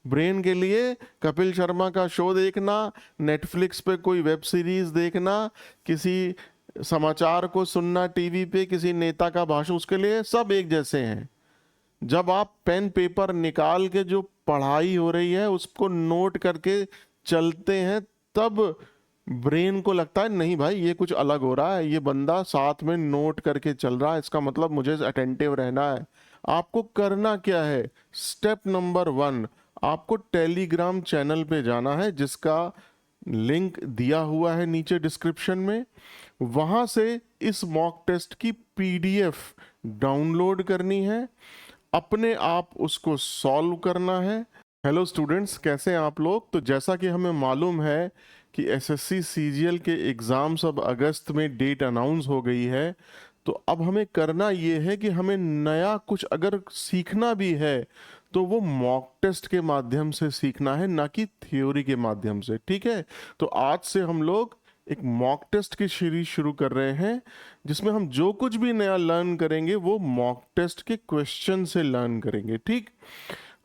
Brain के लिए कपिल शर्मा का शो देखना, नेटफ्लिक्स पे कोई वेब सीरीज देखना, किसी समाचार को सुनना टीवी पे, किसी नेता का भाषण, उसके लिए सब एक जैसे हैं। जब आप पेन पेपर निकाल के जो पढ़ाई हो रही है उसको नोट करके चलते हैं, तब ब्रेन को लगता है नहीं भाई ये कुछ अलग हो रहा है, ये बंदा साथ में नोट करके चल रहा है, इसका मतलब मुझे अटेंटिव रहना है। आपको करना क्या है? स्टेप नंबर 1, आपको टेलीग्राम चैनल पे जाना है जिसका लिंक दिया हुआ है नीचे डिस्क्रिप्शन में। वहां से इस मॉक टेस्ट की पीडीएफ डाउनलोड करनी है, अपने आप उसको सॉल्व करना है। हेलो स्टूडेंट्स, कैसे हैं आप लोग? तो जैसा कि हमें मालूम है कि एसएससी सीजीएल के एग्ज़ाम्स अब अगस्त में डेट अनाउंस हो गई है, तो अब हमें करना ये है कि हमें नया कुछ अगर सीखना भी है तो वो मॉक टेस्ट के माध्यम से सीखना है, ना कि थ्योरी के माध्यम से। ठीक है? तो आज से हम लोग एक मॉक टेस्ट की सीरीज शुरू कर रहे हैं जिसमें हम जो कुछ भी नया लर्न करेंगे वो मॉक टेस्ट के क्वेश्चन से लर्न करेंगे। ठीक?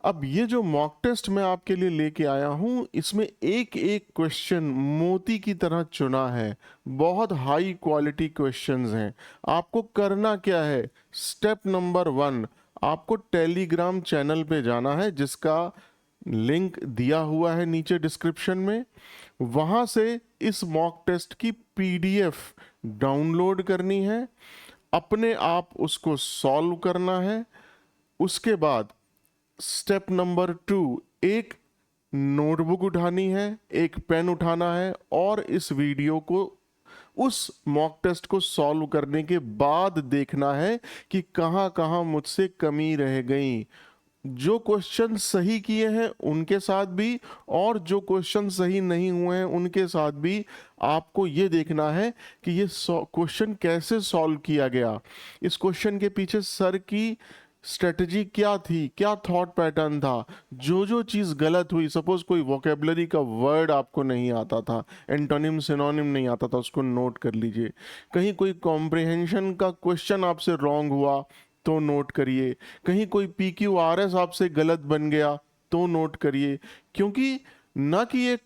अब ये जो मॉक टेस्ट मैं आपके लिए लेके आया हूँ, इसमें एक एक क्वेश्चन मोती की तरह चुना है, बहुत हाई क्वालिटी क्वेश्चंस हैं। आपको करना क्या है? स्टेप नंबर 1, आपको टेलीग्राम चैनल पे जाना है जिसका लिंक दिया हुआ है नीचे डिस्क्रिप्शन में। वहां से इस मॉक टेस्ट की पीडीएफ डाउनलोड करनी है, अपने आप उसको सॉल्व करना है। उसके बाद स्टेप नंबर 2, एक नोटबुक उठानी है, एक पेन उठाना है और इस वीडियो को, उस मॉक टेस्ट को सॉल्व करने के बाद देखना है कि कहाँ कहाँ मुझसे कमी रह गई। जो क्वेश्चन सही किए हैं उनके साथ भी और जो क्वेश्चन सही नहीं हुए हैं उनके साथ भी आपको ये देखना है कि ये क्वेश्चन कैसे सॉल्व किया गया, इस क्वेश्चन के पीछे सर की स्ट्रेटजी क्या थी, क्या थॉट पैटर्न था, जो जो चीज़ गलत हुई। सपोज कोई वोकेबलरी का वर्ड आपको नहीं आता था, एंटोनिम सिनोनिम नहीं आता था, उसको नोट कर लीजिए। कहीं कोई कॉम्प्रिहेंशन का क्वेश्चन आपसे रॉन्ग हुआ तो नोट करिए। कहीं कोई PQRS आपसे गलत बन गया तो नोट करिए। क्योंकि ना कि ये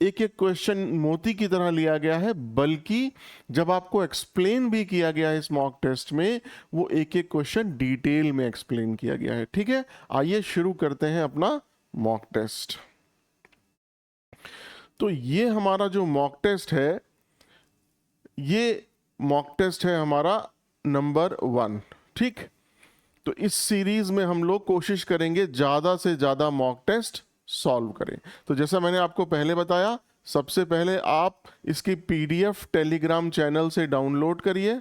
एक एक क्वेश्चन मोती की तरह लिया गया है, बल्कि जब आपको एक्सप्लेन भी किया गया है इस मॉक टेस्ट में, वो एक एक क्वेश्चन डिटेल में एक्सप्लेन किया गया है। ठीक है? आइए शुरू करते हैं अपना मॉक टेस्ट। तो ये हमारा जो मॉक टेस्ट है, ये मॉक टेस्ट है हमारा नंबर 1। ठीक? तो इस सीरीज में हम लोग कोशिश करेंगे ज़्यादा से ज़्यादा मॉक टेस्ट सॉल्व करें। तो जैसा मैंने आपको पहले बताया, सबसे पहले आप इसकी पीडीएफ टेलीग्राम चैनल से डाउनलोड करिए।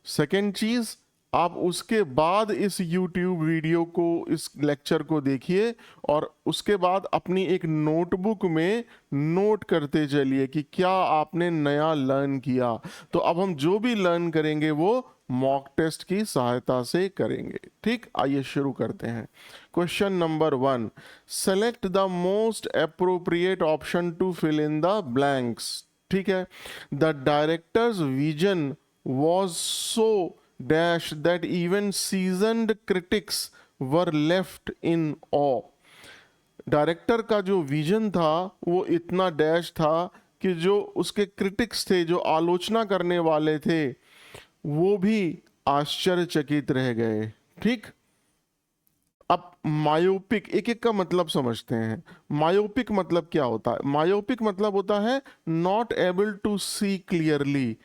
सेकेंड चीज़, आप उसके बाद इस यूट्यूब वीडियो को, इस लेक्चर को देखिए और उसके बाद अपनी एक नोटबुक में नोट करते चलिए कि क्या आपने नया लर्न किया। तो अब हम जो भी लर्न करेंगे वो मॉक टेस्ट की सहायता से करेंगे। ठीक? आइए शुरू करते हैं। Question number 1, select the most appropriate option to fill in the blanks. ठीक है? The directors vision was so dash that even seasoned critics were left in awe. Director का जो विजन था वो इतना डैश था कि जो उसके क्रिटिक्स थे, जो आलोचना करने वाले थे, वो भी आश्चर्यचकित रह गए। ठीक? अब मायोपिक, एक एक का मतलब समझते हैं। मायोपिक मतलब क्या होता है? मायोपिक मतलब होता है not able to see clearly.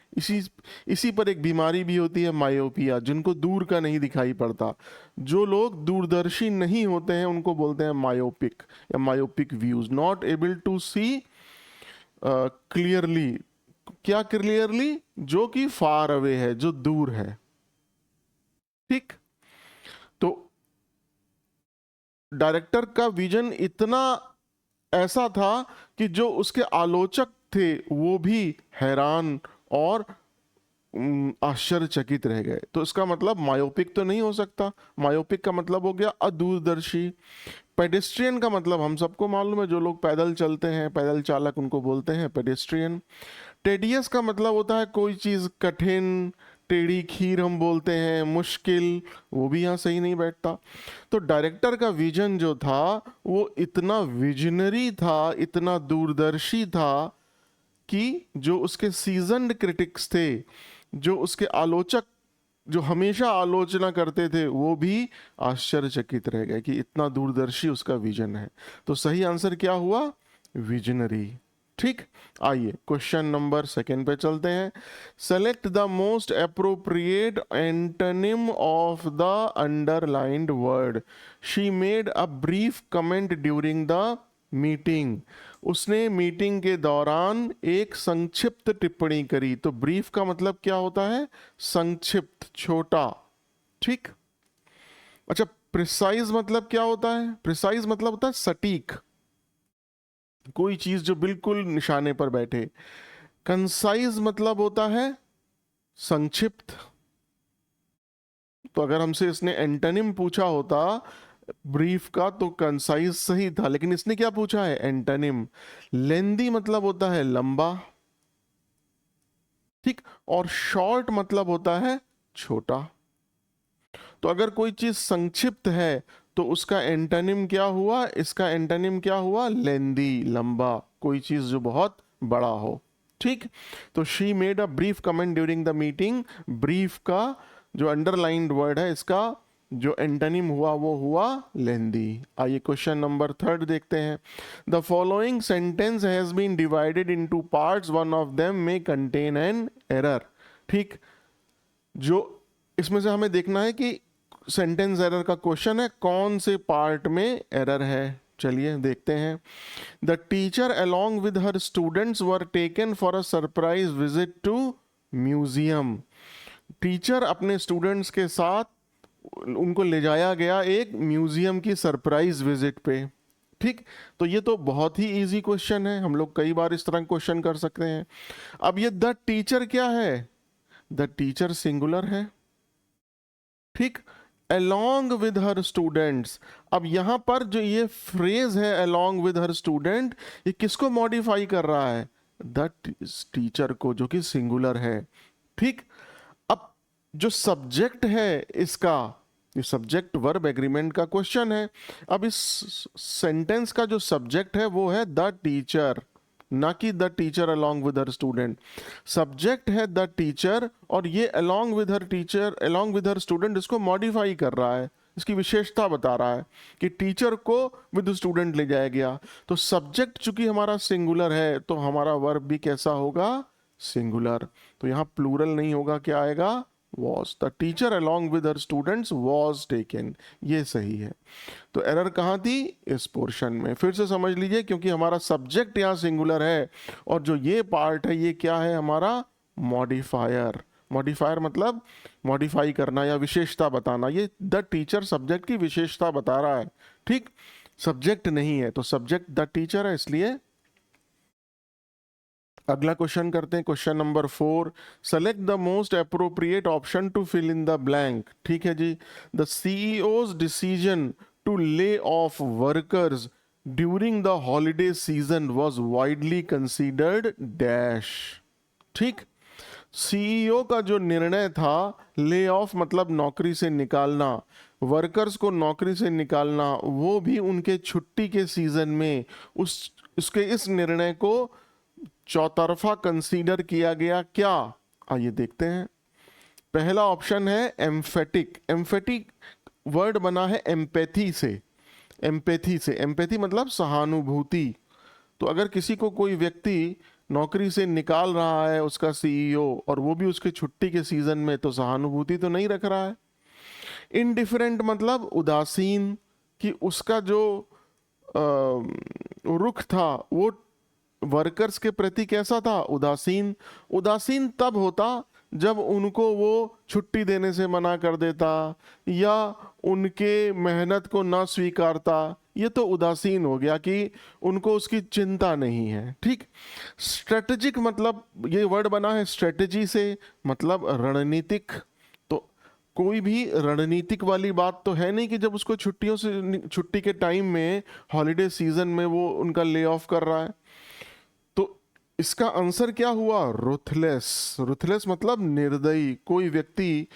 इसी पर एक बीमारी भी होती है, मायोपिया, जिनको दूर का नहीं दिखाई पड़ता। जो लोग दूरदर्शी नहीं होते हैं उनको बोलते हैं मायोपिक या myopic views. Not able to see clearly, क्या क्लियरली? जो कि फार अवे है, जो दूर है। ठीक? तो डायरेक्टर का विजन इतना ऐसा था कि जो उसके आलोचक थे वो भी हैरान और आश्चर्यचकित रह गए। तो इसका मतलब मायोपिक तो नहीं हो सकता। मायोपिक का मतलब हो गया अदूरदर्शी। पेडेस्ट्रियन का मतलब हम सबको मालूम है, जो लोग पैदल चलते हैं, पैदल चालक, उनको बोलते हैं पेडेस्ट्रियन। टेडियस का मतलब होता है कोई चीज़ कठिन, टेढ़ी खीर हम बोलते हैं, मुश्किल, वो भी यहाँ सही नहीं बैठता। तो डायरेक्टर का विजन जो था वो इतना विजनरी था, इतना दूरदर्शी था कि जो उसके सीजन्ड क्रिटिक्स थे, जो उसके आलोचक जो हमेशा आलोचना करते थे, वो भी आश्चर्यचकित रह गए कि इतना दूरदर्शी उसका विजन है। तो सही आंसर क्या हुआ? विजनरी। ठीक, आइए क्वेश्चन नंबर सेकेंड पे चलते हैं। Select the most appropriate antonym of the underlined word. She made a brief comment during the meeting. उसने मीटिंग के दौरान एक संक्षिप्त टिप्पणी करी। तो ब्रीफ का मतलब क्या होता है? संक्षिप्त, छोटा। ठीक, अच्छा, प्रिसाइज मतलब क्या होता है? प्रिसाइज मतलब होता है सटीक, कोई चीज जो बिल्कुल निशाने पर बैठे। कंसाइज मतलब होता है संक्षिप्त। तो अगर हमसे इसने एंटोनिम पूछा होता ब्रीफ का तो कंसाइज सही था, लेकिन इसने क्या पूछा है? एंटोनिम। लेंदी मतलब होता है लंबा, ठीक, और शॉर्ट मतलब होता है छोटा। तो अगर कोई चीज संक्षिप्त है तो उसका एंटोनिम क्या हुआ? इसका एंटोनिम क्या हुआ? लेंदी, लंबा, कोई चीज जो बहुत बड़ा हो। ठीक, तो she made a brief comment during the meeting. Brief का जो अंडरलाइंड वर्ड है, इसका जो एंटोनिम हुआ वो हुआ लेंदी। आइए क्वेश्चन नंबर थर्ड देखते हैं। The following sentence has been divided into parts, one of them may contain an error. ठीक, जो इसमें से हमें देखना है कि सेंटेंस एरर का क्वेश्चन है, कौन से पार्ट में एरर है। चलिए देखते हैं। The teacher along with her students were taken for a surprise visit to museum. Teacher अपने स्टूडेंट्स के साथ, उनको ले जाया गया एक म्यूजियम की सरप्राइज विजिट पे। ठीक, तो ये तो बहुत ही इजी क्वेश्चन है, हम लोग कई बार इस तरह क्वेश्चन कर सकते हैं। अब ये द टीचर क्या है? द टीचर सिंगुलर है। ठीक, along with her students। अब यहां पर जो ये फ्रेज है along with her student, ये किसको मॉडिफाई कर रहा है? द टीचर को, जो कि सिंगुलर है। ठीक, अब जो सब्जेक्ट है इसका, ये सब्जेक्ट वर्ब एग्रीमेंट का क्वेश्चन है। अब इस सेंटेंस का जो सब्जेक्ट है वो है द टीचर, ना कि the teacher along with her student. Subject है द टीचर और ये along with her teacher, along with her student, इसको मॉडिफाई कर रहा है, इसकी विशेषता बता रहा है कि टीचर को विद स्टूडेंट ले जाया गया। तो सब्जेक्ट चूंकि हमारा सिंगुलर है तो हमारा वर्ब भी कैसा होगा? सिंगुलर। तो यहां प्लूरल नहीं होगा, क्या आएगा? was। The teacher along with her students was taken, ये सही है। तो एरर कहाँ थी? इस पोर्शन में। फिर से समझ लीजिए, क्योंकि हमारा सब्जेक्ट यहाँ सिंगुलर है और जो ये पार्ट है ये क्या है? हमारा मॉडिफायर। मॉडिफायर मतलब मॉडिफाई करना या विशेषता बताना। ये द टीचर सब्जेक्ट की विशेषता बता रहा है। ठीक, सब्जेक्ट नहीं है, तो सब्जेक्ट द टीचर है, इसलिए। अगला क्वेश्चन करते हैं, question number 4। Select the most appropriate option to fill in the blank. ठीक है जी। The CEO's decision to lay off workers during the holiday season was widely considered dash. ठीक, CEO का जो निर्णय था, ले ऑफ मतलब नौकरी से निकालना, वर्कर्स को नौकरी से निकालना, वो भी उनके छुट्टी के सीजन में, उसके इस निर्णय को चौतरफा कंसीडर किया गया। क्या? आइए देखते हैं। पहला ऑप्शन है एम्फेटिक। एम्फेटिक वर्ड बना है एम्पैथी से। एम्पैथी से, एम्पैथी मतलब सहानुभूति। तो अगर किसी को कोई व्यक्ति नौकरी से निकाल रहा है, उसका सीईओ, और वो भी उसके छुट्टी के सीजन में, तो सहानुभूति तो नहीं रख रहा है। इनडिफरेंट मतलब उदासीन, कि उसका जो रुख था वो वर्कर्स के प्रति कैसा था? उदासीन। उदासीन तब होता जब उनको वो छुट्टी देने से मना कर देता या उनके मेहनत को ना स्वीकारता। ये तो उदासीन हो गया कि उनको उसकी चिंता नहीं है। ठीक, स्ट्रेटेजिक मतलब ये वर्ड बना है स्ट्रेटेजी से, मतलब रणनीतिक। तो कोई भी रणनीतिक वाली बात तो है नहीं कि जब उसको छुट्टियों से, छुट्टी के टाइम में, हॉलीडे सीजन में वो उनका ले ऑफ कर रहा है। तो इसका आंसर क्या हुआ? रुथलेस। रुथलेस मतलब निर्दयी। कोई व्यक्ति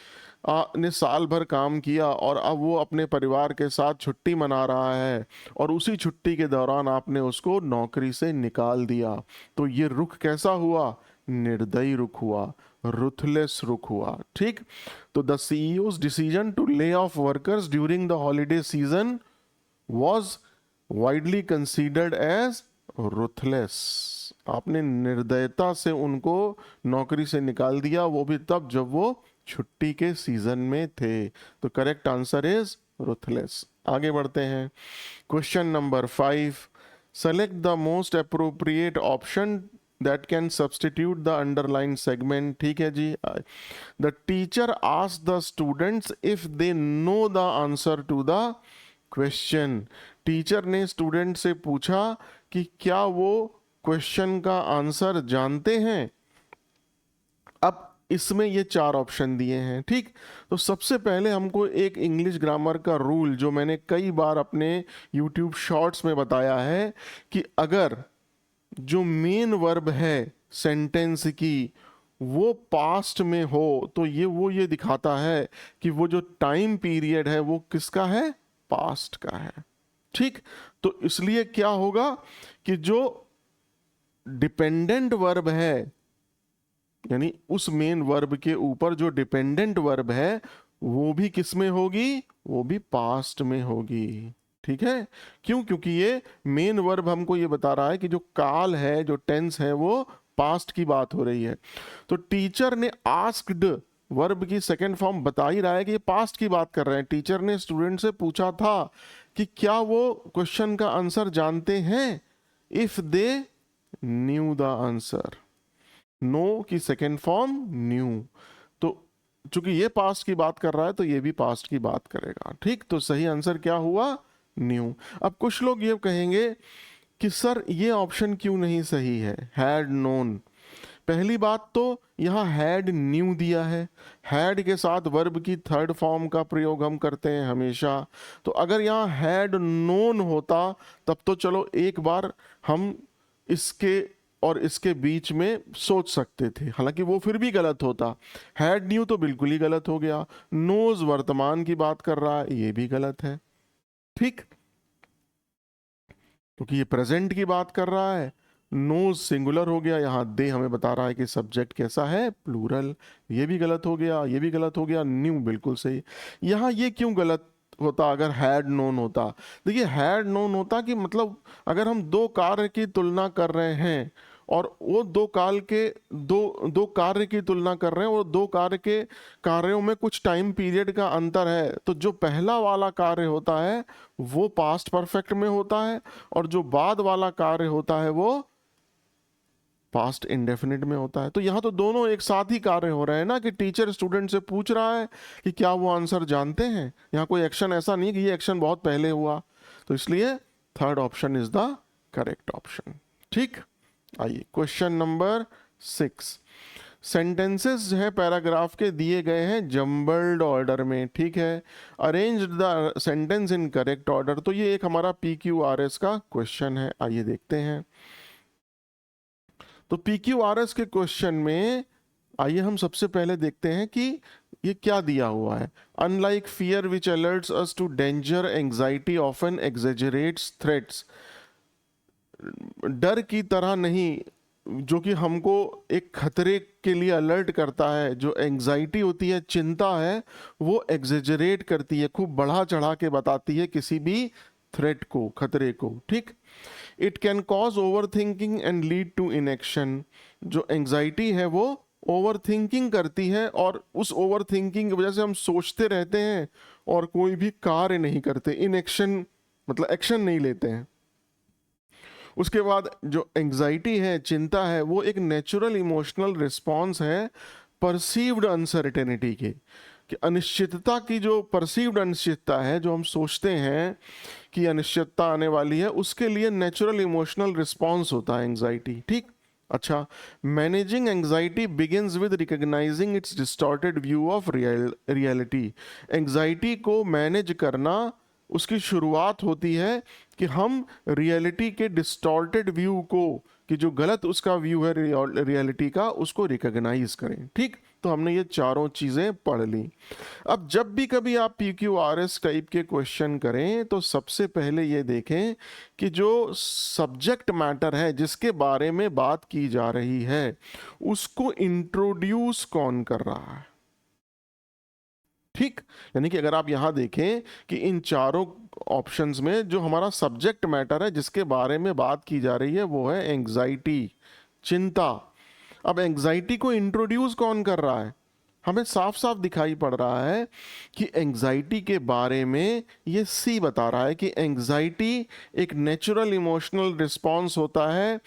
ने साल भर काम किया और अब वो अपने परिवार के साथ छुट्टी मना रहा है और उसी छुट्टी के दौरान आपने उसको नौकरी से निकाल दिया, तो ये रुख कैसा हुआ? निर्दयी रुख हुआ, रुथलेस रुख हुआ। ठीक, तो the CEO's decision to lay off workers during the holiday season was widely considered as ruthless। आपने निर्दयता से उनको नौकरी से निकाल दिया, वो भी तब जब वो छुट्टी के सीजन में थे। तो करेक्ट आंसर इज रुथलेस। आगे बढ़ते हैं, question number 5। Select the most appropriate option that can substitute the underlined segment। ठीक है जी। The teacher asked the students if they know the answer to the question। Teacher ने student से पूछा कि क्या वो क्वेश्चन का आंसर जानते हैं। अब इसमें ये 4 ऑप्शन दिए हैं। ठीक, तो सबसे पहले हमको एक इंग्लिश ग्रामर का रूल जो मैंने कई बार अपने यूट्यूब शॉर्ट्स में बताया है कि अगर जो मेन वर्ब है सेंटेंस की वो पास्ट में हो तो ये दिखाता है कि वो जो टाइम पीरियड है वो किसका है? पास्ट का है। ठीक, तो इसलिए क्या होगा कि जो डिपेंडेंट वर्ब है, यानी उस मेन वर्ब के ऊपर जो डिपेंडेंट वर्ब है वो भी किस में होगी? वो भी पास्ट में होगी। ठीक है, क्यों? क्योंकि ये मेन वर्ब हमको ये बता रहा है कि जो काल है, जो टेंस है, वो पास्ट की बात हो रही है। तो टीचर ने आस्क्ड वर्ब की सेकंड फॉर्म बता ही रहा है कि ये पास्ट की बात कर रहे हैं। टीचर ने स्टूडेंट से पूछा था कि क्या वो क्वेश्चन का आंसर जानते हैं, if they knew the answer. Know की सेकेंड फॉर्म न्यू, तो चूंकि ये पास्ट की बात कर रहा है तो ये भी पास्ट की बात करेगा। ठीक, तो सही आंसर क्या हुआ? न्यू। अब कुछ लोग ये कहेंगे कि सर ये ऑप्शन क्यों नहीं सही है, हैड नोन। पहली बात तो यहाँ हैड न्यू दिया है, हैड के साथ वर्ब की थर्ड फॉर्म का प्रयोग हम करते हैं हमेशा। तो अगर यहाँ हैड नोन होता तब तो चलो एक बार हम इसके और इसके बीच में सोच सकते थे, हालांकि वो फिर भी गलत होता। हैड न्यू तो बिल्कुल ही गलत हो गया। नोज वर्तमान की बात कर रहा है, ये भी गलत है। ठीक, क्योंकि ये प्रेजेंट की बात कर रहा है। नोज सिंगुलर हो गया, यहाँ दे हमें बता रहा है कि सब्जेक्ट कैसा है? प्लूरल। ये भी गलत हो गया, ये भी गलत हो गया। न्यू बिल्कुल सही। यहाँ ये क्यों गलत होता अगर हैड नोन होता? देखिए, हैड नोन होता कि मतलब अगर हम दो कार्य की तुलना कर रहे हैं और वो दो कार्य की तुलना कर रहे हैं और दो कार्य के कार्यों में कुछ टाइम पीरियड का अंतर है, तो जो पहला वाला कार्य होता है वो पास्ट परफेक्ट में होता है और जो बाद वाला कार्य होता है वो पास्ट इंडेफिनिट में होता है। तो यहाँ तो दोनों एक साथ ही कार्य हो रहे हैं ना, कि टीचर स्टूडेंट से पूछ रहा है कि क्या वो आंसर जानते हैं। यहाँ कोई एक्शन ऐसा नहीं कि ये एक्शन बहुत पहले हुआ, तो इसलिए third option is the correct option. ठीक, आइए क्वेश्चन नंबर 6। सेंटेंसेस जो है पैराग्राफ के दिए गए हैं जम्बल्ड ऑर्डर में। ठीक है, arrange the sentence in correct order. तो ये एक हमारा PQRS का क्वेश्चन है, आइए देखते हैं। तो PQRS के क्वेश्चन में आइए हम सबसे पहले देखते हैं कि ये क्या दिया हुआ है। Unlike fear which alerts us to danger, anxiety often exaggerates threats. डर की तरह नहीं, जो कि हमको एक खतरे के लिए अलर्ट करता है। जो एंजाइटी होती है, चिंता है, वो एग्जेजरेट करती है, खूब बढ़ा चढ़ा के बताती है किसी भी थ्रेट को, खतरे को। ठीक, it can cause over thinking and lead to inaction. जो एंजाइटी है वो ओवर थिंकिंग करती है और उस ओवर थिंकिंग की वजह से हम सोचते रहते हैं और कोई भी कार्य नहीं करते। इनएक्शन मतलब एक्शन नहीं लेते हैं। उसके बाद जो एंजाइटी है, चिंता है, वो एक नेचुरल इमोशनल रिस्पॉन्स है परसीव्ड अनसर्टेनिटी के, कि अनिश्चितता की जो परसीव्ड अनिश्चितता है, जो हम सोचते हैं कि अनिश्चितता आने वाली है, उसके लिए नेचुरल इमोशनल रिस्पॉन्स होता है एंजाइटी। ठीक, अच्छा, managing anxiety begins with recognising it's distorted view of reality. Anxiety को मैनेज करना उसकी शुरुआत होती है कि हम रियलिटी के डिस्टॉर्टेड व्यू को, कि जो गलत उसका व्यू है रियलिटी का, उसको रिकॉग्नाइज करें। ठीक, तो हमने ये चारों चीज़ें पढ़ ली। अब जब भी कभी आप PQRS टाइप के क्वेश्चन करें तो सबसे पहले ये देखें कि जो सब्जेक्ट मैटर है जिसके बारे में बात की जा रही है उसको इंट्रोड्यूस कौन कर रहा है। ठीक, यानी कि अगर आप यहां देखें कि इन चारों ऑप्शंस में जो हमारा सब्जेक्ट मैटर है जिसके बारे में बात की जा रही है वो है एंजाइटी, चिंता। अब एंजाइटी को इंट्रोड्यूस कौन कर रहा है? हमें साफ साफ दिखाई पड़ रहा है कि एंजाइटी के बारे में ये सी बता रहा है कि एंजाइटी एक नेचुरल इमोशनल रिस्पॉन्स होता है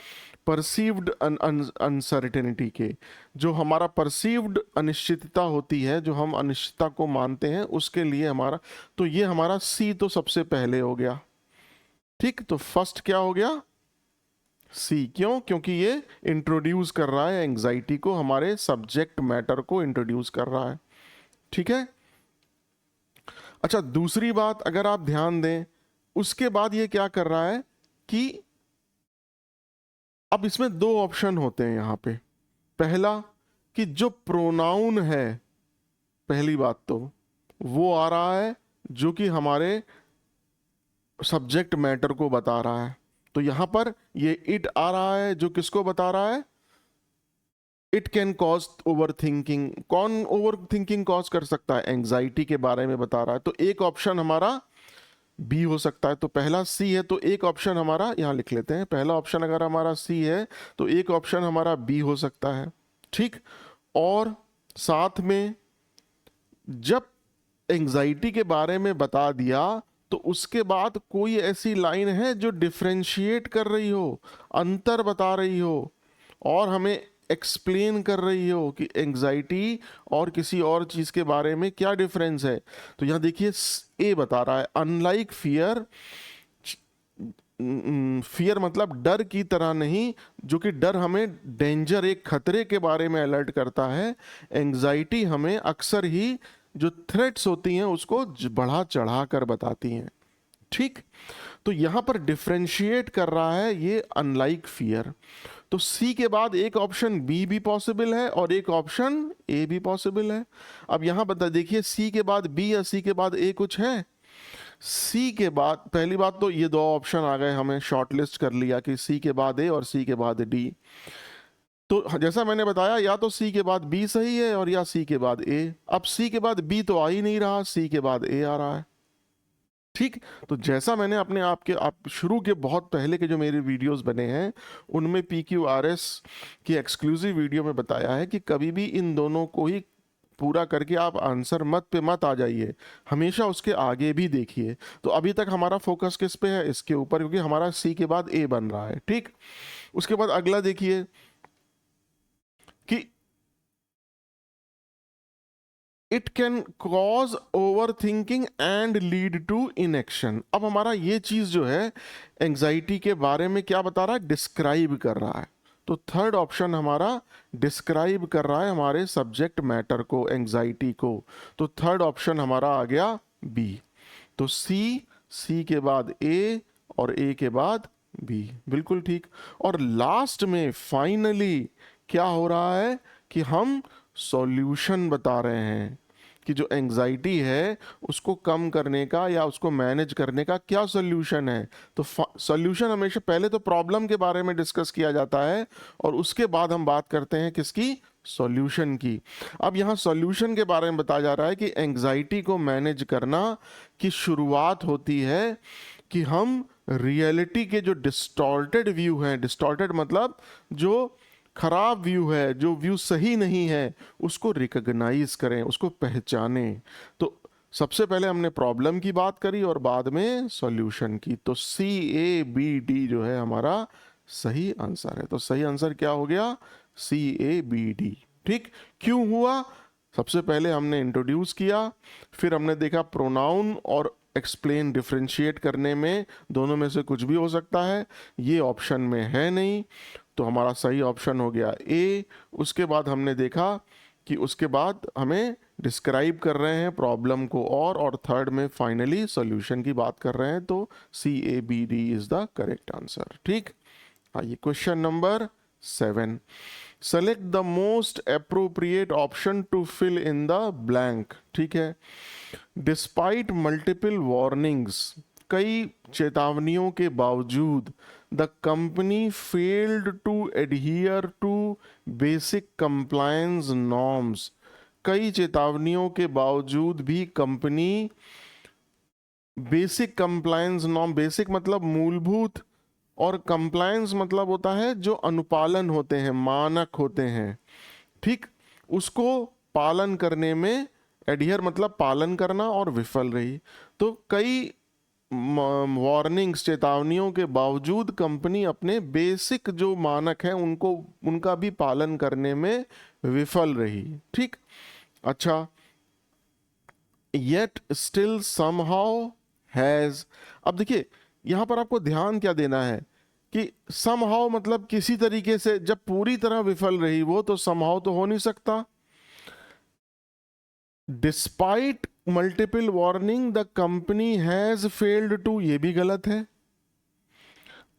परसीव्ड अनसर्टेनिटी के। जो हमारा परसीव्ड अनिश्चितता होती है, जो हम अनिश्चितता को मानते हैं, उसके लिए हमारा, तो ये हमारा सी तो सबसे पहले हो गया। ठीक, तो फर्स्ट क्या हो गया? सी। क्यों? क्योंकि ये इंट्रोड्यूस कर रहा है एंजाइटी को, हमारे सब्जेक्ट मैटर को इंट्रोड्यूस कर रहा है। ठीक है। अच्छा, दूसरी बात अगर आप ध्यान दें, उसके बाद ये क्या कर रहा है कि अब इसमें दो ऑप्शन होते हैं यहां पे। पहला कि जो प्रोनाउन है, पहली बात तो वो आ रहा है जो कि हमारे सब्जेक्ट मैटर को बता रहा है। तो यहां पर ये इट आ रहा है जो किसको बता रहा है? It can cause over thinking. कौन ओवर थिंकिंग कॉज कर सकता है? एंजाइटी के बारे में बता रहा है। तो एक ऑप्शन हमारा बी हो सकता है। तो पहला सी है, तो एक ऑप्शन हमारा यहां लिख लेते हैं। पहला ऑप्शन अगर हमारा सी है तो एक ऑप्शन हमारा बी हो सकता है। ठीक, और साथ में जब एंजाइटी के बारे में बता दिया तो उसके बाद कोई ऐसी लाइन है जो डिफरेंशिएट कर रही हो, अंतर बता रही हो और हमें एक्सप्लेन कर रही हो कि एंजाइटी और किसी और चीज के बारे में क्या डिफरेंस है। तो यहां देखिए ए बता रहा है अनलाइक फियर, फियर मतलब डर की तरह नहीं, जो कि डर हमें डेंजर, एक खतरे के बारे में अलर्ट करता है। एंजाइटी हमें अक्सर ही जो थ्रेट्स होती हैं उसको बढ़ा चढ़ा कर बताती हैं। ठीक, तो यहां पर डिफरेंशिएट कर रहा है ये अनलाइक फियर। तो सी के बाद एक ऑप्शन बी भी पॉसिबल है और एक ऑप्शन ए भी पॉसिबल है। अब यहां बता देखिए, सी के बाद बी या सी के बाद ए कुछ है? सी के बाद, पहली बात तो ये दो ऑप्शन आ गए, हमें शॉर्टलिस्ट कर लिया कि सी के बाद ए और सी के बाद डी। तो जैसा मैंने बताया, या तो सी के बाद बी सही है और या सी के बाद ए। अब सी के बाद बी तो आ ही नहीं रहा, सी के बाद ए आ रहा है। ठीक, तो जैसा मैंने अपने आप शुरू के बहुत पहले के जो मेरे वीडियोस बने हैं उनमें PQRS की एक्सक्लूसिव वीडियो में बताया है कि कभी भी इन दोनों को ही पूरा करके आप आंसर मत आ जाइए, हमेशा उसके आगे भी देखिए। तो अभी तक हमारा फोकस किस पे है? इसके ऊपर, क्योंकि हमारा सी के बाद ए बन रहा है। ठीक, उसके बाद अगला देखिए कि it can cause over thinking and lead to inaction. अब हमारा ये चीज जो है एंजाइटी के बारे में क्या बता रहा है? डिस्क्राइब कर रहा है। तो थर्ड ऑप्शन हमारा डिस्क्राइब कर रहा है हमारे सब्जेक्ट मैटर को, एंजाइटी को। तो थर्ड ऑप्शन हमारा आ गया बी। तो सी के बाद ए और ए के बाद बी, बिल्कुल ठीक। और लास्ट में फाइनली क्या हो रहा है कि हम सॉल्यूशन बता रहे हैं कि जो एंजाइटी है उसको कम करने का या उसको मैनेज करने का क्या सॉल्यूशन है। तो सॉल्यूशन हमेशा पहले तो प्रॉब्लम के बारे में डिस्कस किया जाता है और उसके बाद हम बात करते हैं किसकी? सॉल्यूशन की। अब यहाँ सॉल्यूशन के बारे में बताया जा रहा है कि एंजाइटी को मैनेज करना की शुरुआत होती है कि हम रियलिटी के जो डिस्टॉर्टेड व्यू हैं, डिस्टॉर्टेड मतलब जो खराब व्यू है, जो व्यू सही नहीं है, उसको रिकॉग्नाइज करें, उसको पहचानें। तो सबसे पहले हमने प्रॉब्लम की बात करी और बाद में सॉल्यूशन की। तो CABD जो है हमारा सही आंसर है। तो सही आंसर क्या हो गया? CABD। ठीक, क्यों हुआ? सबसे पहले हमने इंट्रोड्यूस किया, फिर हमने देखा प्रोनाउन और एक्सप्लेन, डिफरेंशिएट करने में दोनों में से कुछ भी हो सकता है, ये ऑप्शन में है नहीं, तो हमारा सही ऑप्शन हो गया ए। उसके बाद हमने देखा कि उसके बाद हमें डिस्क्राइब कर रहे हैं प्रॉब्लम को, और थर्ड में फाइनली सॉल्यूशन की बात कर रहे हैं, तो CABD is the correct answer. ठीक, आइए question number 7, select the most appropriate option to fill in the blank. ठीक है, डिस्पाइट मल्टीपल वार्निंग्स, कई चेतावनियों के बावजूद the company failed to adhere to basic compliance norms, कई चेतावनियों के बावजूद भी company basic compliance norm, basic मतलब मूलभूत, और कंप्लायंस मतलब होता है जो अनुपालन होते हैं, मानक होते हैं, ठीक, उसको पालन करने में, एडहियर मतलब पालन करना, और विफल रही। तो कई वार्निंग्स, चेतावनियों के बावजूद कंपनी अपने बेसिक जो मानक हैं उनको, उनका भी पालन करने में विफल रही। ठीक, अच्छा, yet still somehow has, अब देखिए यहां पर आपको ध्यान क्या देना है कि somehow मतलब किसी तरीके से, जब पूरी तरह विफल रही वो, तो somehow तो हो नहीं सकता। Despite multiple warning the company has failed to, ये भी गलत है।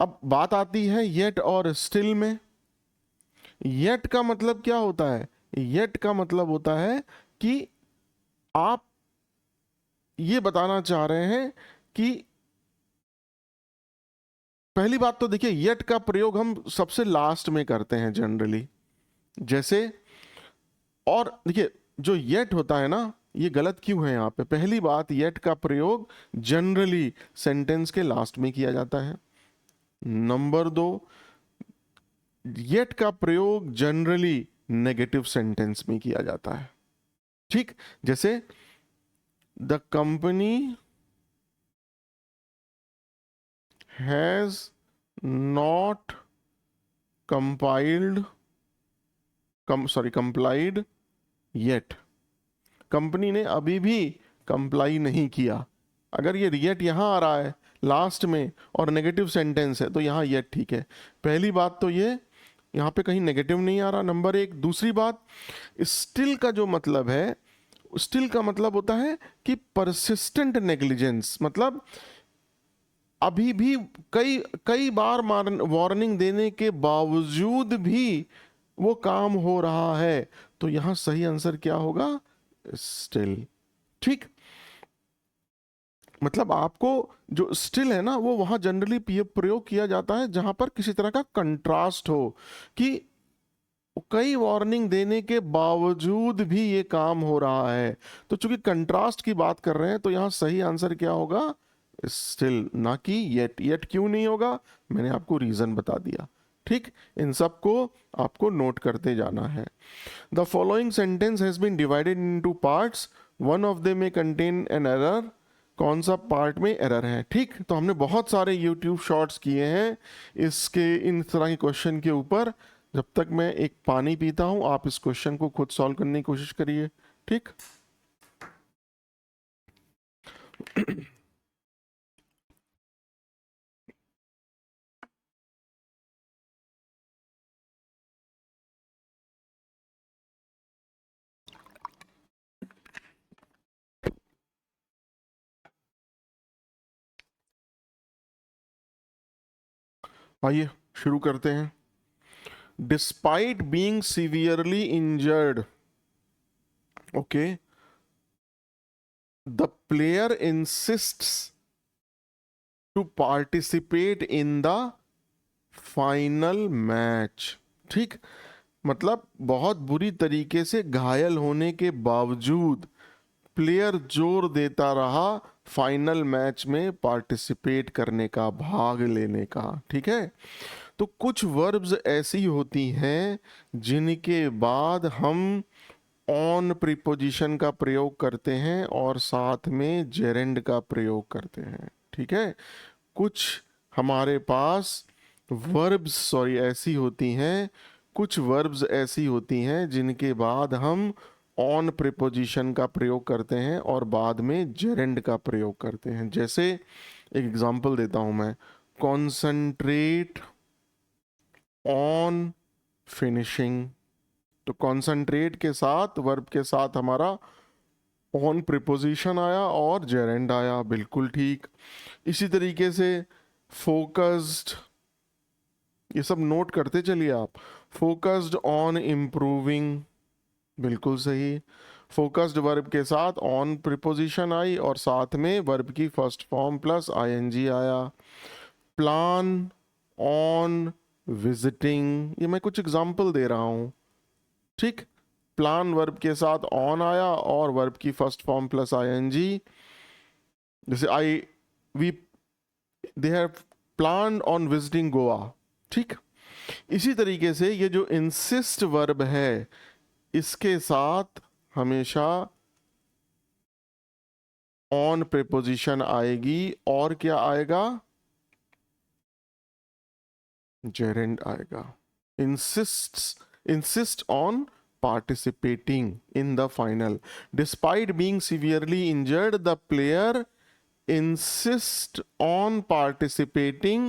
अब बात आती है येट और स्टिल में। येट का मतलब क्या होता है? येट का मतलब होता है कि आप ये बताना चाह रहे हैं कि, पहली बात तो देखिए येट का प्रयोग हम सबसे लास्ट में करते हैं जनरली, जैसे, और देखिए जो येट होता है ना, ये गलत क्यों है यहाँ पे? पहली बात, येट का प्रयोग जनरली सेंटेंस के लास्ट में किया जाता है। नंबर 2, येट का प्रयोग जनरली नेगेटिव सेंटेंस में किया जाता है। ठीक, जैसे the company has not compiled, complied yet, company ने अभी भी कंप्लाई नहीं किया। अगर ये येट यहां आ रहा है लास्ट में और नेगेटिव सेंटेंस है, तो यहां येट ठीक है। पहली बात तो ये, यहां पे कहीं नेगेटिव नहीं आ रहा, नंबर 1। दूसरी बात, स्टिल का जो मतलब है, स्टिल का मतलब होता है कि परसिस्टेंट नेग्लिजेंस, मतलब अभी भी कई कई बार वार्निंग देने के बावजूद भी वो काम हो रहा है, तो यहां सही आंसर क्या होगा? स्टिल। ठीक, मतलब आपको जो स्टिल है ना, वो वहां जनरली प्रयोग किया जाता है जहां पर किसी तरह का कंट्रास्ट हो, कि कई वार्निंग देने के बावजूद भी ये काम हो रहा है। तो चूंकि कंट्रास्ट की बात कर रहे हैं, तो यहां सही आंसर क्या होगा? स्टिल, ना कि येट। येट क्यों नहीं होगा, मैंने आपको रीजन बता दिया। ठीक, इन सब को आपको नोट करते जाना है। The following sentence has been divided into parts, one of them may contain an error, कौन सा पार्ट में एरर है? ठीक, तो हमने बहुत सारे YouTube शॉर्ट्स किए हैं इसके, इन तरह के क्वेश्चन के ऊपर। जब तक मैं एक पानी पीता हूं, आप इस क्वेश्चन को खुद सॉल्व करने की कोशिश करिए। ठीक, आइए शुरू करते हैं। Despite being severely injured, okay, the player insists to participate in the final match. ठीक, मतलब बहुत बुरी तरीके से घायल होने के बावजूद प्लेयर जोर देता रहा फाइनल मैच में पार्टिसिपेट करने का, भाग लेने का। ठीक है, तो कुछ वर्ब्स ऐसी होती हैं जिनके बाद हम ऑन प्रीपोजिशन का प्रयोग करते हैं और साथ में जेरेंड का प्रयोग करते हैं। ठीक है, कुछ हमारे पास ऐसी होती हैं, कुछ वर्ब्स ऐसी होती हैं जिनके बाद हम ऑन प्रीपोजिशन का प्रयोग करते हैं और बाद में जेरेंड का प्रयोग करते हैं। जैसे एक एग्जांपल देता हूं मैं, कॉन्सेंट्रेट ऑन फिनिशिंग, तो कॉन्सेंट्रेट के साथ वर्ब के साथ हमारा ऑन प्रिपोजिशन आया और जेरेंड आया, बिल्कुल ठीक। इसी तरीके से फोकस्ड, ये सब नोट करते चलिए आप। फोकस्ड ऑन इम्प्रूविंग, बिल्कुल सही। फोकस्ड वर्ब के साथ ऑन प्रिपोजिशन आई और साथ में वर्ब की फर्स्ट फॉर्म प्लस आईएनजी आया। प्लान ऑन विजिटिंग, ये मैं कुछ एग्जाम्पल दे रहा हूं, ठीक। प्लान वर्ब के साथ ऑन आया और वर्ब की फर्स्ट फॉर्म प्लस आईएनजी, जैसे I we they have plan on visiting Goa, ठीक। इसी तरीके से ये जो इंसिस्ट वर्ब है इसके साथ हमेशा ऑन प्रीपोजिशन आएगी और क्या आएगा, जेरेंड आएगा। Insist on participating in the final. Despite being severely injured, the player insists on participating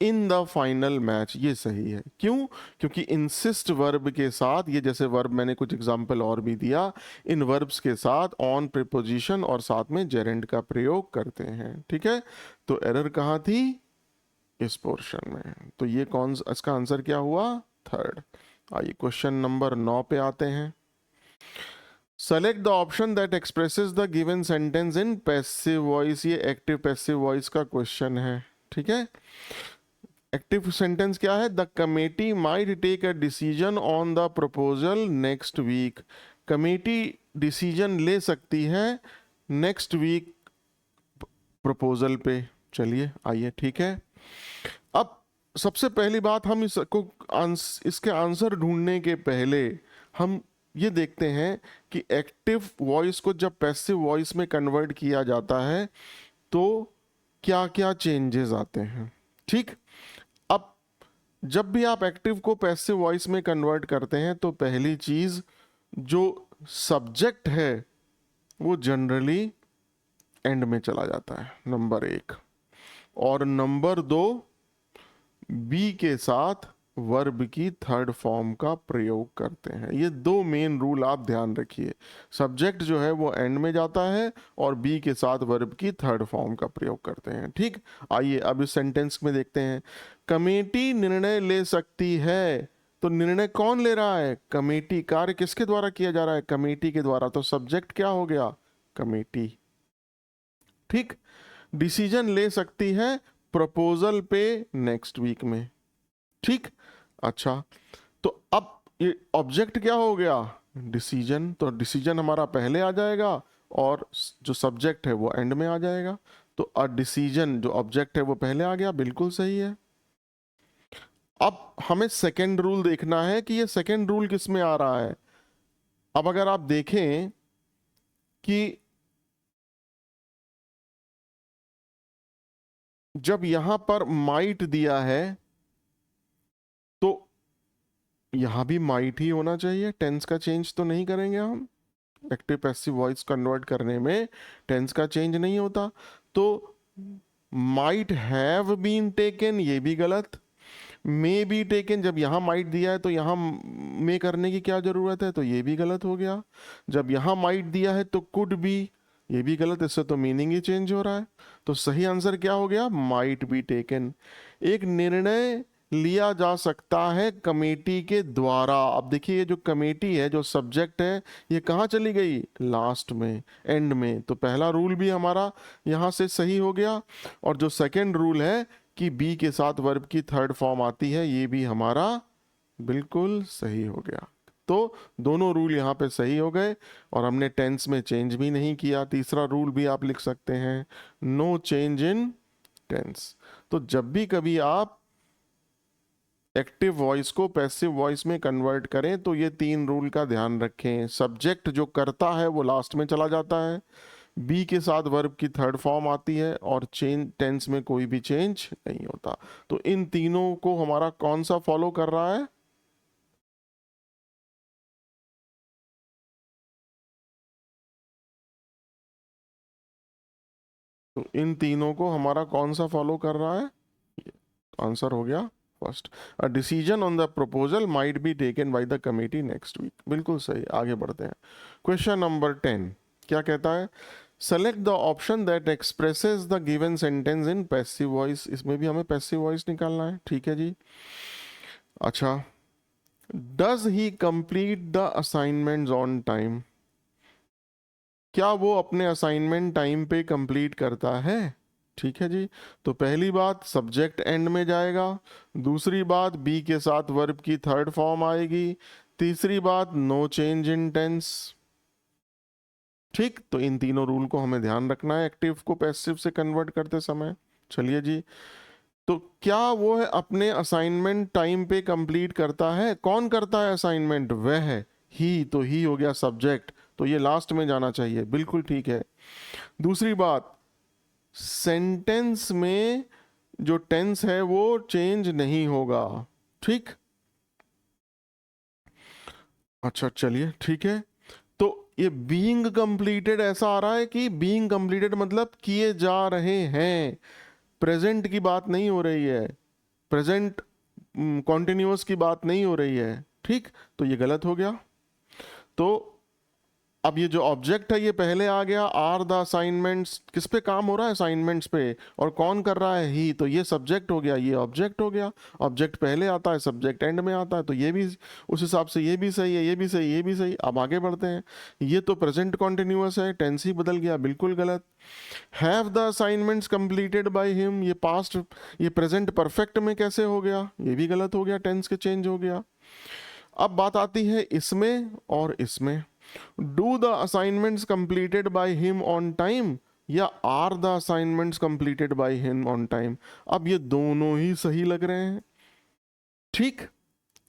in the final match. ये सही है। क्यों? क्योंकि insist वर्ब के साथ, ये जैसे वर्ब मैंने कुछ एग्जाम्पल और भी दिया, इन वर्ब्स के साथ ऑन प्रीपोजिशन और साथ में जेरेंड का प्रयोग करते हैं, ठीक है। तो एरर कहाँ थी? इस पोर्शन में। तो ये कौन, इसका आंसर क्या हुआ? थर्ड। आइए क्वेश्चन नंबर 9 पे आते हैं। Select the option that expresses the given sentence in passive voice. ये एक्टिव पैसिव वॉइस का क्वेश्चन है, ठीक है। एक्टिव सेंटेंस क्या है? The committee might take a decision on the proposal next week. Committee decision ले सकती है नेक्स्ट वीक प्रपोजल पे। चलिए आइए, ठीक है। अब सबसे पहली बात, हम इसके आंसर ढूंढने के पहले हम ये देखते हैं कि एक्टिव वॉइस को जब पैसिव वॉइस में कन्वर्ट किया जाता है तो क्या क्या चेंजेस आते हैं, ठीक। अब जब भी आप एक्टिव को पैसिव वॉइस में कन्वर्ट करते हैं तो पहली चीज, जो सब्जेक्ट है वो जनरली एंड में चला जाता है, नंबर 1। और नंबर 2, बी के साथ वर्ब की थर्ड फॉर्म का प्रयोग करते हैं। ये दो मेन रूल आप ध्यान रखिए। सब्जेक्ट जो है वो एंड में जाता है और बी के साथ वर्ब की थर्ड फॉर्म का प्रयोग करते हैं, ठीक। आइए अब इस सेंटेंस में देखते हैं। कमेटी निर्णय ले सकती है, तो निर्णय कौन ले रहा है? कमेटी। कार्य किसके द्वारा किया जा रहा है? कमेटी के द्वारा। तो सब्जेक्ट क्या हो गया? कमेटी, ठीक। डिसीजन ले सकती है प्रपोजल पे नेक्स्ट वीक में, ठीक। अच्छा, तो अब ये ऑब्जेक्ट क्या हो गया? डिसीजन। तो डिसीजन हमारा पहले आ जाएगा और जो सब्जेक्ट है वो एंड में आ जाएगा। तो अ डिसीजन जो ऑब्जेक्ट है वो पहले आ गया, बिल्कुल सही है। अब हमें सेकेंड रूल देखना है कि ये सेकेंड रूल किस में आ रहा है। अब अगर आप देखें कि जब यहां पर माइट दिया है तो यहां भी माइट ही होना चाहिए, टेंस का चेंज तो नहीं करेंगे हम। एक्टिव पैसिव वॉइस कन्वर्ट करने में टेंस का चेंज नहीं होता। तो माइट हैव बीन टेकन, ये भी गलत। मे बी टेकन, जब यहां माइट दिया है तो यहां मे करने की क्या जरूरत है? तो ये भी गलत हो गया। जब यहां माइट दिया है तो कुड बी, ये भी गलत, इससे तो मीनिंग ही चेंज हो रहा है। तो सही आंसर क्या हो गया? Might be taken. एक निर्णय लिया जा सकता है कमेटी के द्वारा। अब देखिए ये जो कमेटी है, जो सब्जेक्ट है, ये कहाँ चली गई? लास्ट में, एंड में। तो पहला रूल भी हमारा यहाँ से सही हो गया। और जो सेकंड रूल है कि बी के साथ वर्ब की थर्ड फॉर्म आती है, ये भी हमारा बिल्कुल सही हो गया। तो दोनों रूल यहाँ पे सही हो गए और हमने टेंस में चेंज भी नहीं किया। तीसरा रूल भी आप लिख सकते हैं, नो चेंज इन टेंस। तो जब भी कभी आप एक्टिव वॉइस को पैसिव वॉइस में कन्वर्ट करें तो ये 3 रूल का ध्यान रखें। सब्जेक्ट जो करता है वो लास्ट में चला जाता है, बी के साथ वर्ब की थर्ड फॉर्म आती है और चेंज टेंस में कोई भी चेंज नहीं होता। तो इन तीनों को हमारा कौन सा फॉलो कर रहा है? तो इन तीनों को हमारा कौन सा फॉलो कर रहा है? आंसर हो गया first. A decision on the proposal might be taken by the committee next week. बिल्कुल सही, आगे बढ़ते हैं। क्वेश्चन नंबर 10 क्या कहता है? Select the option that expresses the given sentence in passive voice. इसमें भी हमें पैसिव वॉइस निकालना है, ठीक है जी। अच्छा, does he complete the assignments on time? क्या वो अपने असाइनमेंट टाइम पे कंप्लीट करता है? ठीक है जी। तो पहली बात, सब्जेक्ट एंड में जाएगा। दूसरी बात, बी के साथ वर्ब की थर्ड फॉर्म आएगी। तीसरी बात, नो चेंज इन टेंस। ठीक, तो इन तीनों रूल को हमें ध्यान रखना है एक्टिव को पैसिव से कन्वर्ट करते समय। चलिए जी, तो क्या वो है अपने असाइनमेंट टाइम पे कंप्लीट करता है? कौन करता है असाइनमेंट? वह है ही, तो ही हो गया सब्जेक्ट, तो ये लास्ट में जाना चाहिए, बिल्कुल ठीक है। दूसरी बात, सेंटेंस में जो टेंस है वो चेंज नहीं होगा, ठीक। अच्छा चलिए ठीक है। तो ये बीइंग कंप्लीटेड ऐसा आ रहा है कि बीइंग कंप्लीटेड मतलब किए जा रहे हैं, प्रेजेंट की बात नहीं हो रही है, प्रेजेंट कॉन्टिन्यूअस की बात नहीं हो रही है, ठीक। तो ये गलत हो गया। तो अब ये जो ऑब्जेक्ट है ये पहले आ गया, आर द असाइनमेंट्स, किस पे काम हो रहा है? असाइनमेंट्स पे। और कौन कर रहा है? ही, तो ये सब्जेक्ट हो गया, ये ऑब्जेक्ट हो गया। ऑब्जेक्ट पहले आता है, सब्जेक्ट एंड में आता है, तो ये भी उस हिसाब से ये भी सही है, ये भी सही, ये भी सही। अब आगे बढ़ते हैं। ये तो प्रेजेंट कॉन्टिन्यूअस है, टेंस ही बदल गया, बिल्कुल गलत। Have the assignments completed by him, ये पास्ट, ये प्रेजेंट परफेक्ट में कैसे हो गया? ये भी गलत हो गया, टेंस के चेंज हो गया। अब बात आती है इसमें और इसमें। Do the assignments completed by him on time या are the assignments completed by him on time? अब ये दोनों ही सही लग रहे हैं, ठीक।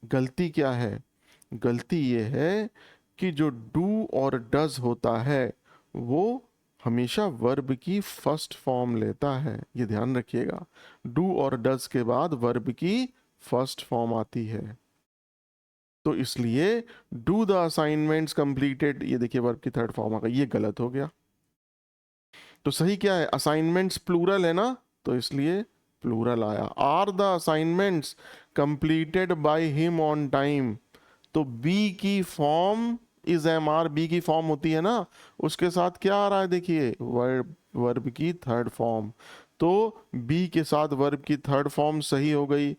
गलती क्या है? गलती ये है कि जो डू और डज होता है वो हमेशा वर्ब की फर्स्ट फॉर्म लेता है, ये ध्यान रखिएगा। डू और डज के बाद वर्ब की फर्स्ट फॉर्म आती है, तो इसलिए डू द असाइनमेंट्स कंप्लीटेड, ये देखिए वर्ब की थर्ड फॉर्म आ गई, ये गलत हो गया। तो सही क्या है? असाइनमेंट्स प्लूरल है ना, तो इसलिए प्लूरल आया। Are the assignments completed by him on time, तो बी की form is am are, be की फॉर्म होती है ना, उसके साथ क्या आ रहा है? देखिए वर्ब, वर्ब की थर्ड फॉर्म। तो बी के साथ वर्ब की थर्ड फॉर्म सही हो गई।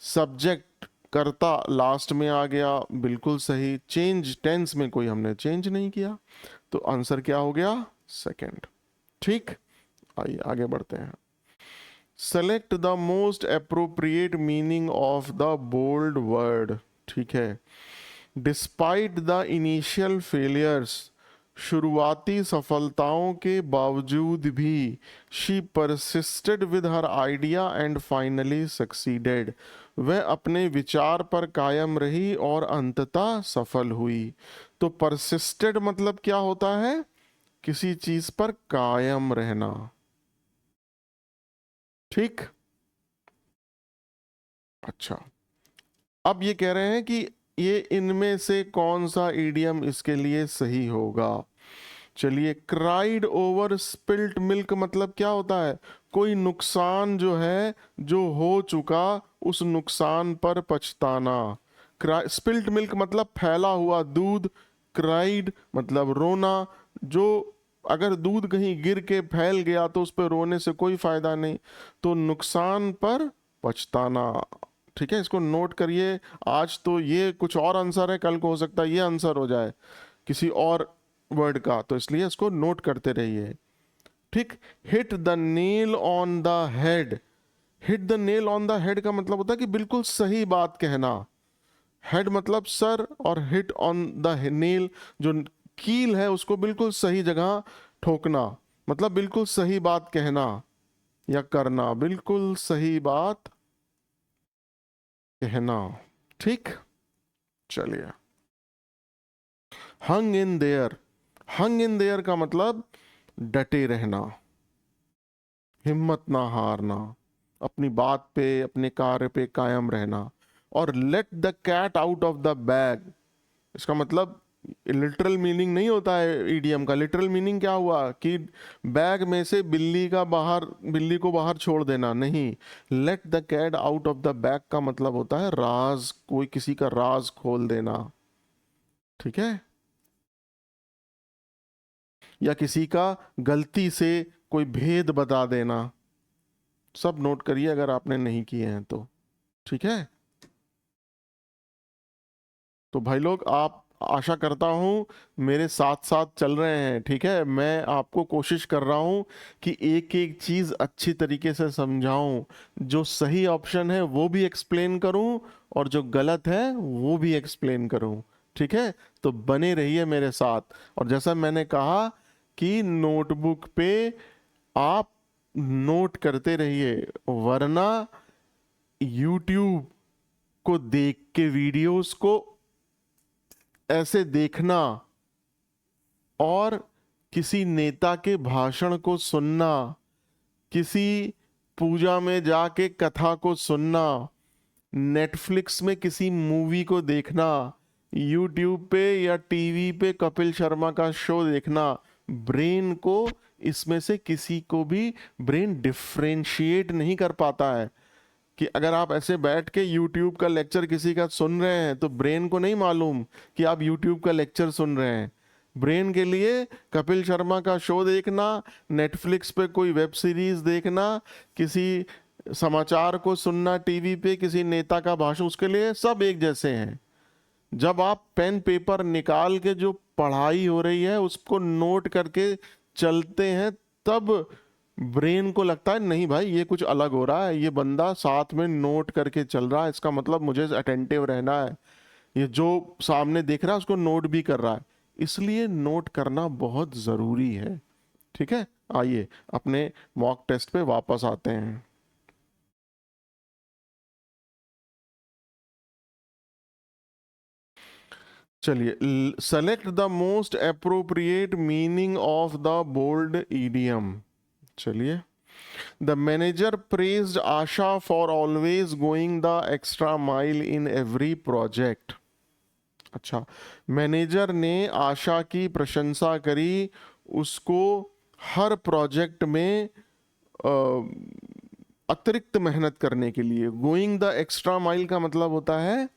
सब्जेक्ट कर्ता लास्ट में आ गया, बिल्कुल सही। चेंज टेंस में कोई हमने चेंज नहीं किया, तो आंसर क्या हो गया? सेकंड, ठीक। आइए आगे बढ़ते हैं। Select the most appropriate meaning of the bold word, ठीक है। डिस्पाइट द इनिशियल फेलियर्स, शुरुआती सफलताओं के बावजूद भी, she persisted with her idea and finally succeeded, वह अपने विचार पर कायम रही और अंततः सफल हुई। तो परसिस्टेड मतलब क्या होता है? किसी चीज पर कायम रहना, ठीक। अच्छा, अब ये कह रहे हैं कि ये इनमें से कौन सा इडियम इसके लिए सही होगा। चलिए, क्राइड ओवर स्पिल्ट मिल्क मतलब क्या होता है? कोई नुकसान जो है, जो हो चुका, उस नुकसान पर पछताना। स्पिल्ट मिल्क मतलब फैला हुआ दूध, क्राइड मतलब रोना। जो अगर दूध कहीं गिर के फैल गया तो उस पर रोने से कोई फायदा नहीं, तो नुकसान पर पछताना, ठीक है। इसको नोट करिए। आज तो ये कुछ और आंसर है, कल को हो सकता है ये आंसर हो जाए किसी और वर्ड का, तो इसलिए इसको नोट करते रहिए, ठीक। Hit the nail on the head, hit the nail on the head का मतलब होता है कि बिल्कुल सही बात कहना। हेड मतलब सर, और हिट ऑन द नेल, जो कील है उसको बिल्कुल सही जगह ठोकना, मतलब बिल्कुल सही बात कहना या करना, बिल्कुल सही बात कहना, ठीक। चलिए, हंग in their, hung in their का मतलब डटे रहना, हिम्मत ना हारना, अपनी बात पे, अपने कार्य पे कायम रहना। और let the cat out of the bag, इसका मतलब लिटरल मीनिंग नहीं होता है ईडीएम का। लिटरल मीनिंग क्या हुआ कि बैग में से बिल्ली को बाहर छोड़ देना नहीं। Let the cat out of the bag का मतलब होता है राज, कोई किसी का राज खोल देना, ठीक है, या किसी का गलती से कोई भेद बता देना। सब नोट करिए अगर आपने नहीं किए हैं तो, ठीक है। तो भाई लोग, आप, आशा करता हूं मेरे साथ साथ चल रहे हैं, ठीक है। मैं आपको कोशिश कर रहा हूं कि एक एक चीज अच्छी तरीके से समझाऊं, जो सही ऑप्शन है वो भी एक्सप्लेन करूं और जो गलत है वो भी एक्सप्लेन करूं, ठीक है। तो बने रहिए मेरे साथ। और जैसा मैंने कहा कि नोटबुक पे आप नोट करते रहिए, वरना यूट्यूब को देख के वीडियोस को ऐसे देखना और किसी नेता के भाषण को सुनना, किसी पूजा में जाके कथा को सुनना, नेटफ्लिक्स में किसी मूवी को देखना, यूट्यूब पे या टीवी पे कपिल शर्मा का शो देखना, ब्रेन को इसमें से किसी को भी ब्रेन डिफरेंशिएट नहीं कर पाता है। कि अगर आप ऐसे बैठ के यूट्यूब का लेक्चर किसी का सुन रहे हैं तो ब्रेन को नहीं मालूम कि आप यूट्यूब का लेक्चर सुन रहे हैं। ब्रेन के लिए कपिल शर्मा का शो देखना, नेटफ्लिक्स पे कोई वेब सीरीज देखना, किसी समाचार को सुनना टीवी पे, किसी नेता का भाषण, उसके लिए सब एक जैसे हैं। जब आप पेन पेपर निकाल के जो पढ़ाई हो रही है उसको नोट करके चलते हैं, तब ब्रेन को लगता है नहीं भाई ये कुछ अलग हो रहा है, ये बंदा साथ में नोट करके चल रहा है, इसका मतलब मुझे अटेंटिव रहना है, ये जो सामने देख रहा है उसको नोट भी कर रहा है। इसलिए नोट करना बहुत जरूरी है, ठीक है। आइए अपने मॉक टेस्ट पे वापस आते हैं। चलिए, select the most appropriate meaning of the bold idiom. चलिए, the manager praised Asha for always going the extra mile in every project. अच्छा, मैनेजर ने आशा की प्रशंसा करी, उसको हर प्रोजेक्ट में अतिरिक्त मेहनत करने के लिए। गोइंग द एक्स्ट्रा माइल का मतलब होता है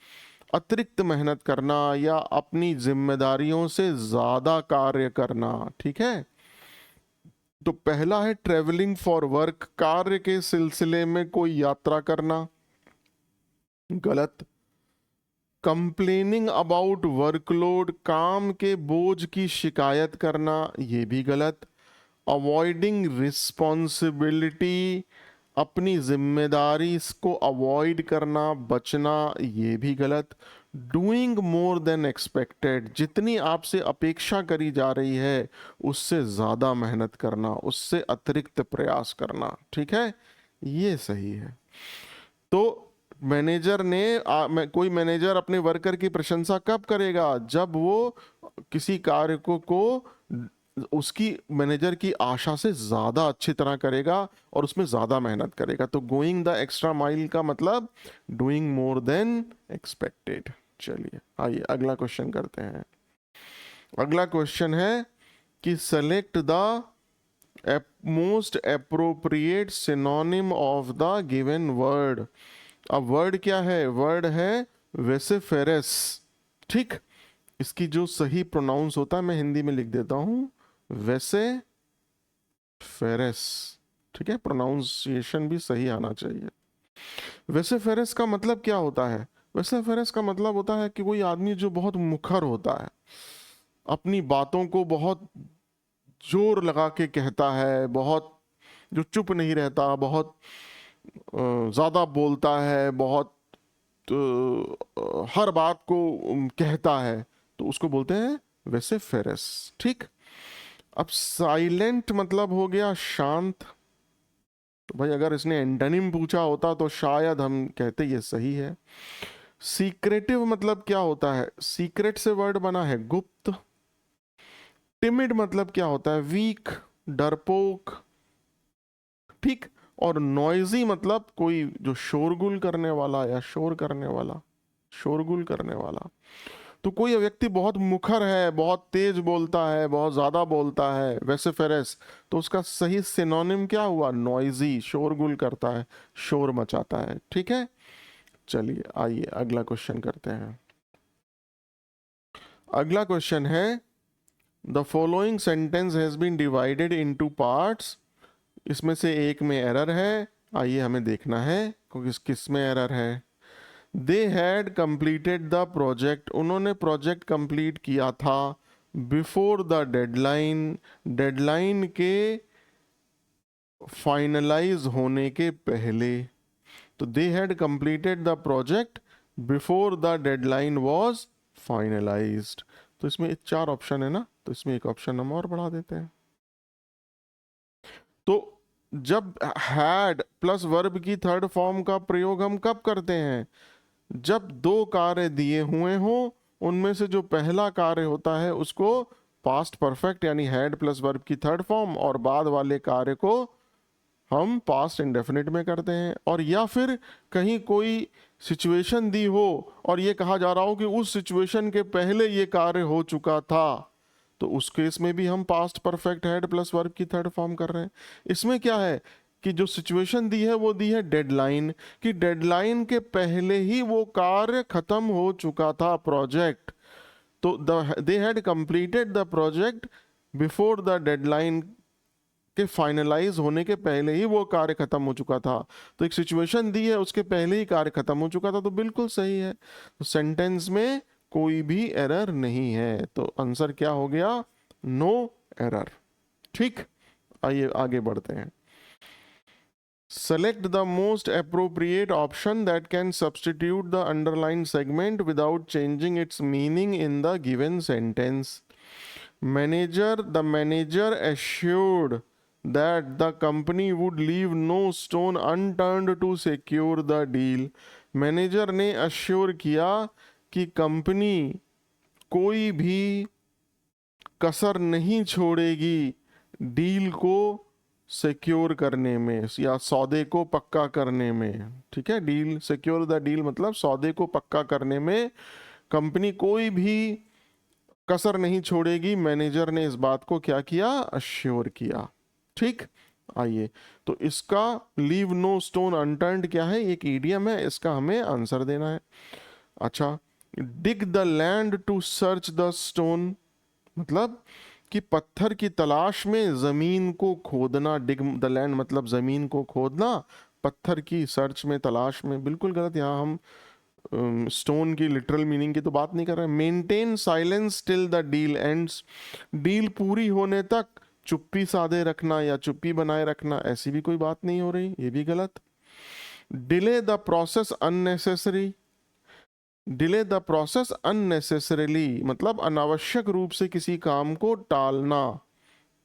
अतिरिक्त मेहनत करना या अपनी जिम्मेदारियों से ज्यादा कार्य करना, ठीक है। तो पहला है ट्रेवलिंग फॉर वर्क, कार्य के सिलसिले में कोई यात्रा करना, गलत। कंप्लेनिंग अबाउट वर्कलोड, काम के बोझ की शिकायत करना, ये भी गलत। अवॉइडिंग रिस्पॉन्सिबिलिटी, अपनी जिम्मेदारी को अवॉइड करना, बचना, ये भी गलत। डूइंग मोर देन एक्सपेक्टेड, जितनी आपसे अपेक्षा करी जा रही है उससे ज़्यादा मेहनत करना, उससे अतिरिक्त प्रयास करना, ठीक है, ये सही है। तो मैनेजर ने कोई मैनेजर अपने वर्कर की प्रशंसा कब करेगा? जब वो किसी कार्य को उसकी मैनेजर की आशा से ज्यादा अच्छी तरह करेगा और उसमें ज्यादा मेहनत करेगा। तो गोइंग द एक्स्ट्रा माइल का मतलब डूइंग मोर देन एक्सपेक्टेड। चलिए आइए अगला क्वेश्चन करते हैं। अगला क्वेश्चन है कि select the most appropriate synonym of the given word. अब वर्ड क्या है? वर्ड है वेसिफेरस, ठीक। इसकी जो सही प्रोनाउंस होता है मैं हिंदी में लिख देता हूं, वैसे फेरस, ठीक है। प्रोनाउंसिएशन भी सही आना चाहिए। वैसे फेरस का मतलब क्या होता है? वैसे फेरस का मतलब होता है कि कोई आदमी जो बहुत मुखर होता है, अपनी बातों को बहुत जोर लगा के कहता है, बहुत जो चुप नहीं रहता, बहुत ज्यादा बोलता है, बहुत हर बात को कहता है, तो उसको बोलते हैं वैसे फेरस, ठीक। अब साइलेंट मतलब हो गया शांत। तो भाई अगर इसने एंटोनिम पूछा होता तो शायद हम कहते ये सही है। सीक्रेटिव मतलब क्या होता है? सीक्रेट से वर्ड बना है गुप्त। टिमिड मतलब क्या होता है? वीक, डरपोक, ठीक। और नॉइजी मतलब कोई जो शोरगुल करने वाला या शोर करने वाला, शोरगुल करने वाला। तो कोई व्यक्ति बहुत मुखर है, बहुत तेज बोलता है, बहुत ज्यादा बोलता है, वेसिफेरस, तो उसका सही सिनोनिम क्या हुआ? नॉइजी, शोरगुल करता है, शोर मचाता है। ठीक है, चलिए आइए अगला क्वेश्चन करते हैं। अगला क्वेश्चन है, the following sentence has been divided into parts. इसमें से एक में एरर है, आइए हमें देखना है किस में एरर है। They had completed the project, उन्होंने प्रोजेक्ट कंप्लीट किया था, बिफोर द डेडलाइन, डेडलाइन के फाइनलाइज होने के पहले। तो they had completed the project before the deadline was finalised. तो इसमें 4 ऑप्शन है ना, तो इसमें एक ऑप्शन हम और बढ़ा देते हैं। तो जब हैड प्लस वर्ब की थर्ड फॉर्म का प्रयोग हम कब करते हैं? जब 2 कार्य दिए हुए हों, उनमें से जो पहला कार्य होता है उसको पास्ट परफेक्ट यानी हैड प्लस वर्ब की थर्ड फॉर्म, और बाद वाले कार्य को हम पास्ट इंडेफिनिट में करते हैं। और या फिर कहीं कोई सिचुएशन दी हो और ये कहा जा रहा हो कि उस सिचुएशन के पहले ये कार्य हो चुका था, तो उस केस में भी हम past perfect had plus verb की थर्ड फॉर्म कर रहे हैं। इसमें क्या है कि जो सिचुएशन दी है वो दी है डेडलाइन, कि डेडलाइन के पहले ही वो कार्य खत्म हो चुका था, प्रोजेक्ट। तो they had completed the project before the deadline के फाइनलाइज होने के पहले ही वो कार्य खत्म हो चुका था। तो एक सिचुएशन दी है, उसके पहले ही कार्य खत्म हो चुका था, तो बिल्कुल सही है। तो सेंटेंस में कोई भी एरर नहीं है, तो आंसर क्या हो गया? No error. ठीक, आइए आगे बढ़ते हैं। Select the most appropriate option that can substitute the underlined segment without changing its meaning in the given sentence. The manager assured that the company would leave no stone unturned to secure the deal. Manager ने assure किया कि company कोई भी कसर नहीं छोड़ेगी deal को secure करने में या सौदे को पक्का करने में। ठीक है, डील, सिक्योर द डील मतलब सौदे को पक्का करने में कंपनी कोई भी कसर नहीं छोड़ेगी। मैनेजर ने इस बात को क्या किया? अश्योर किया। ठीक, आइए, तो इसका लीव नो स्टोन अनटर्न्ड क्या है? एक ईडियम है, इसका हमें आंसर देना है। अच्छा, dig the land to search the stone मतलब कि पत्थर की तलाश में जमीन को खोदना। डिग द लैंड मतलब जमीन को खोदना, पत्थर की सर्च में, तलाश में, बिल्कुल गलत। यहाँ हम स्टोन की लिटरल मीनिंग की तो बात नहीं कर रहे हैं। Maintain silence till the deal ends, deal पूरी होने तक चुप्पी साधे रखना या चुप्पी बनाए रखना, ऐसी भी कोई बात नहीं हो रही, ये भी गलत। Delay the process unnecessary, delay the process unnecessarily मतलब अनावश्यक रूप से किसी काम को टालना,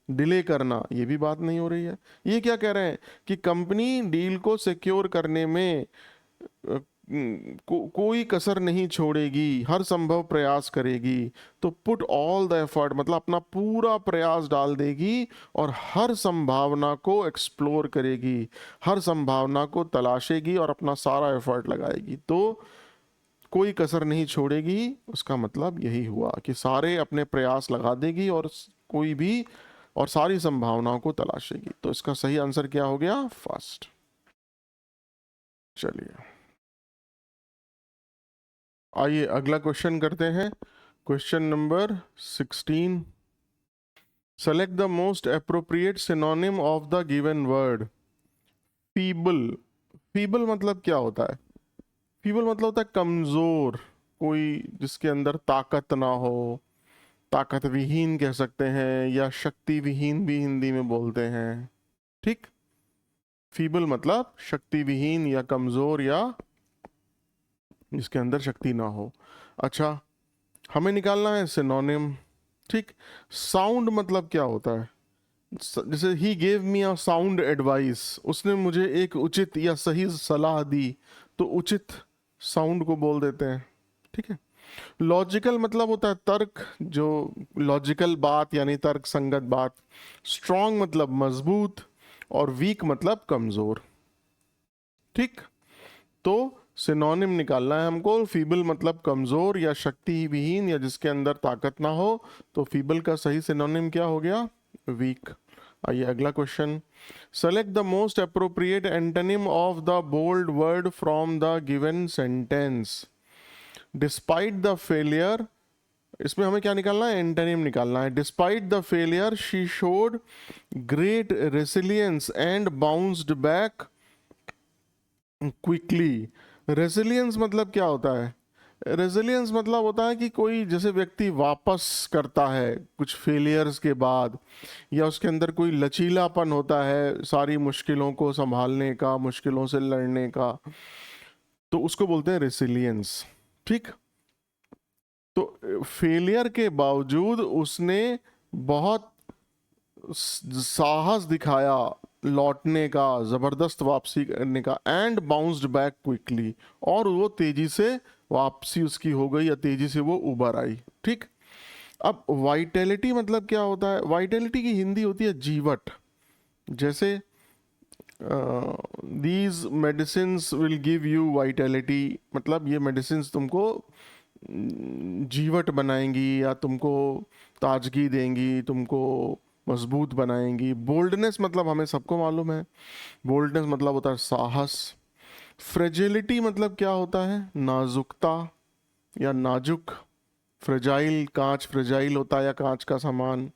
डिले करना, ये भी बात नहीं हो रही है। ये क्या कह रहे हैं कि कंपनी डील को सिक्योर करने में कोई कसर नहीं छोड़ेगी, हर संभव प्रयास करेगी। तो पुट ऑल द एफर्ट मतलब अपना पूरा प्रयास डाल देगी और हर संभावना को एक्सप्लोर करेगी, हर संभावना को तलाशेगी और अपना सारा एफर्ट लगाएगी। तो कोई कसर नहीं छोड़ेगी, उसका मतलब यही हुआ कि सारे अपने प्रयास लगा देगी और कोई भी और सारी संभावनाओं को तलाशेगी। तो इसका सही आंसर क्या हो गया? फर्स्ट। चलिए आइए अगला क्वेश्चन करते हैं। Question number 16। Select the most appropriate synonym of the given word. Feeble, feeble मतलब क्या होता है? फीबल मतलब होता है कमजोर, कोई जिसके अंदर ताकत ना हो, ताकत विहीन कह सकते हैं, या शक्ति विहीन भी हिंदी में बोलते हैं। ठीक, फीबल मतलब शक्ति विहीन या कमजोर या जिसके अंदर शक्ति ना हो। अच्छा, हमें निकालना है सिनोनिम। ठीक, साउंड मतलब क्या होता है? जैसे he gave me a sound advice, उसने मुझे एक उचित या सही सलाह दी, तो उचित साउंड को बोल देते हैं। ठीक है, लॉजिकल मतलब होता है तर्क, जो लॉजिकल बात यानी तर्क संगत बात। स्ट्रॉन्ग मतलब मजबूत, और वीक मतलब कमजोर। ठीक, तो सिनोनिम निकालना है हमको। फीबल मतलब कमजोर या शक्तिविहीन या जिसके अंदर ताकत ना हो, तो फीबल का सही सिनोनिम क्या हो गया? वीक। आइए अगला question. Select the most appropriate antonym of the bold word from the given sentence. Despite the failure, इसमें हमें क्या निकालना है? एंटोनिम निकालना है। Despite the failure she showed great resilience and bounced back quickly. Resilience मतलब क्या होता है? रेजिलियंस मतलब होता है कि कोई जैसे व्यक्ति वापस करता है कुछ फेलियर्स के बाद, या उसके अंदर कोई लचीलापन होता है सारी मुश्किलों को संभालने का, मुश्किलों से लड़ने का, तो उसको बोलते हैं रेसिलियंस। ठीक, तो फेलियर के बावजूद उसने बहुत साहस दिखाया लौटने का, जबरदस्त वापसी करने का, एंड बाउंस्ड बैक क्विकली, और वो तेजी से वापसी उसकी हो गई या तेजी से वो उबर आई। ठीक, अब वाइटैलिटी मतलब क्या होता है? वाइटैलिटी की हिंदी होती है जीवट। जैसे these medicine will give you vitality, मतलब ये मेडिसिन तुमको जीवट बनाएंगी या तुमको ताजगी देंगी, तुमको मजबूत बनाएंगी। बोल्डनेस मतलब हमें सबको मालूम है, बोल्डनेस मतलब होता है साहस। फ्रेजिलिटी मतलब क्या होता है? नाजुकता या नाजुक। फ्रेजाइल, कांच फ्रेजाइल होता है या कांच का सामान।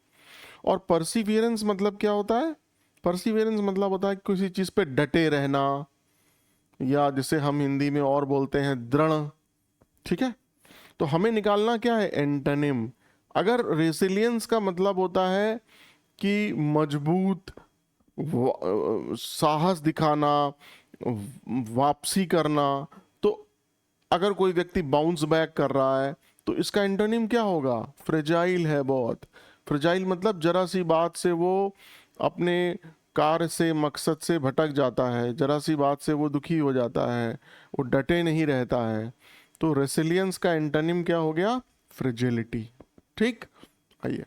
और परसिवियरेंस मतलब क्या होता है? परसिवियरेंस मतलब होता है किसी चीज पे डटे रहना, या जिसे हम हिंदी में और बोलते हैं दृढ़। ठीक है, तो हमें निकालना क्या है? एंटोनिम। अगर रेसिलियंस का मतलब होता है कि मजबूत, साहस दिखाना, वापसी करना, तो अगर कोई व्यक्ति बाउंस बैक कर रहा है तो इसका एंटोनिम क्या होगा? फ्रेजाइल है बहुत। फ्रेजाइल मतलब जरा सी बात से वो अपने कार्य से, मकसद से भटक जाता है, जरा सी बात से वो दुखी हो जाता है, वो डटे नहीं रहता है। तो रेसिलियंस का एंटोनिम क्या हो गया? फ्रेजिलिटी। ठीक, आइए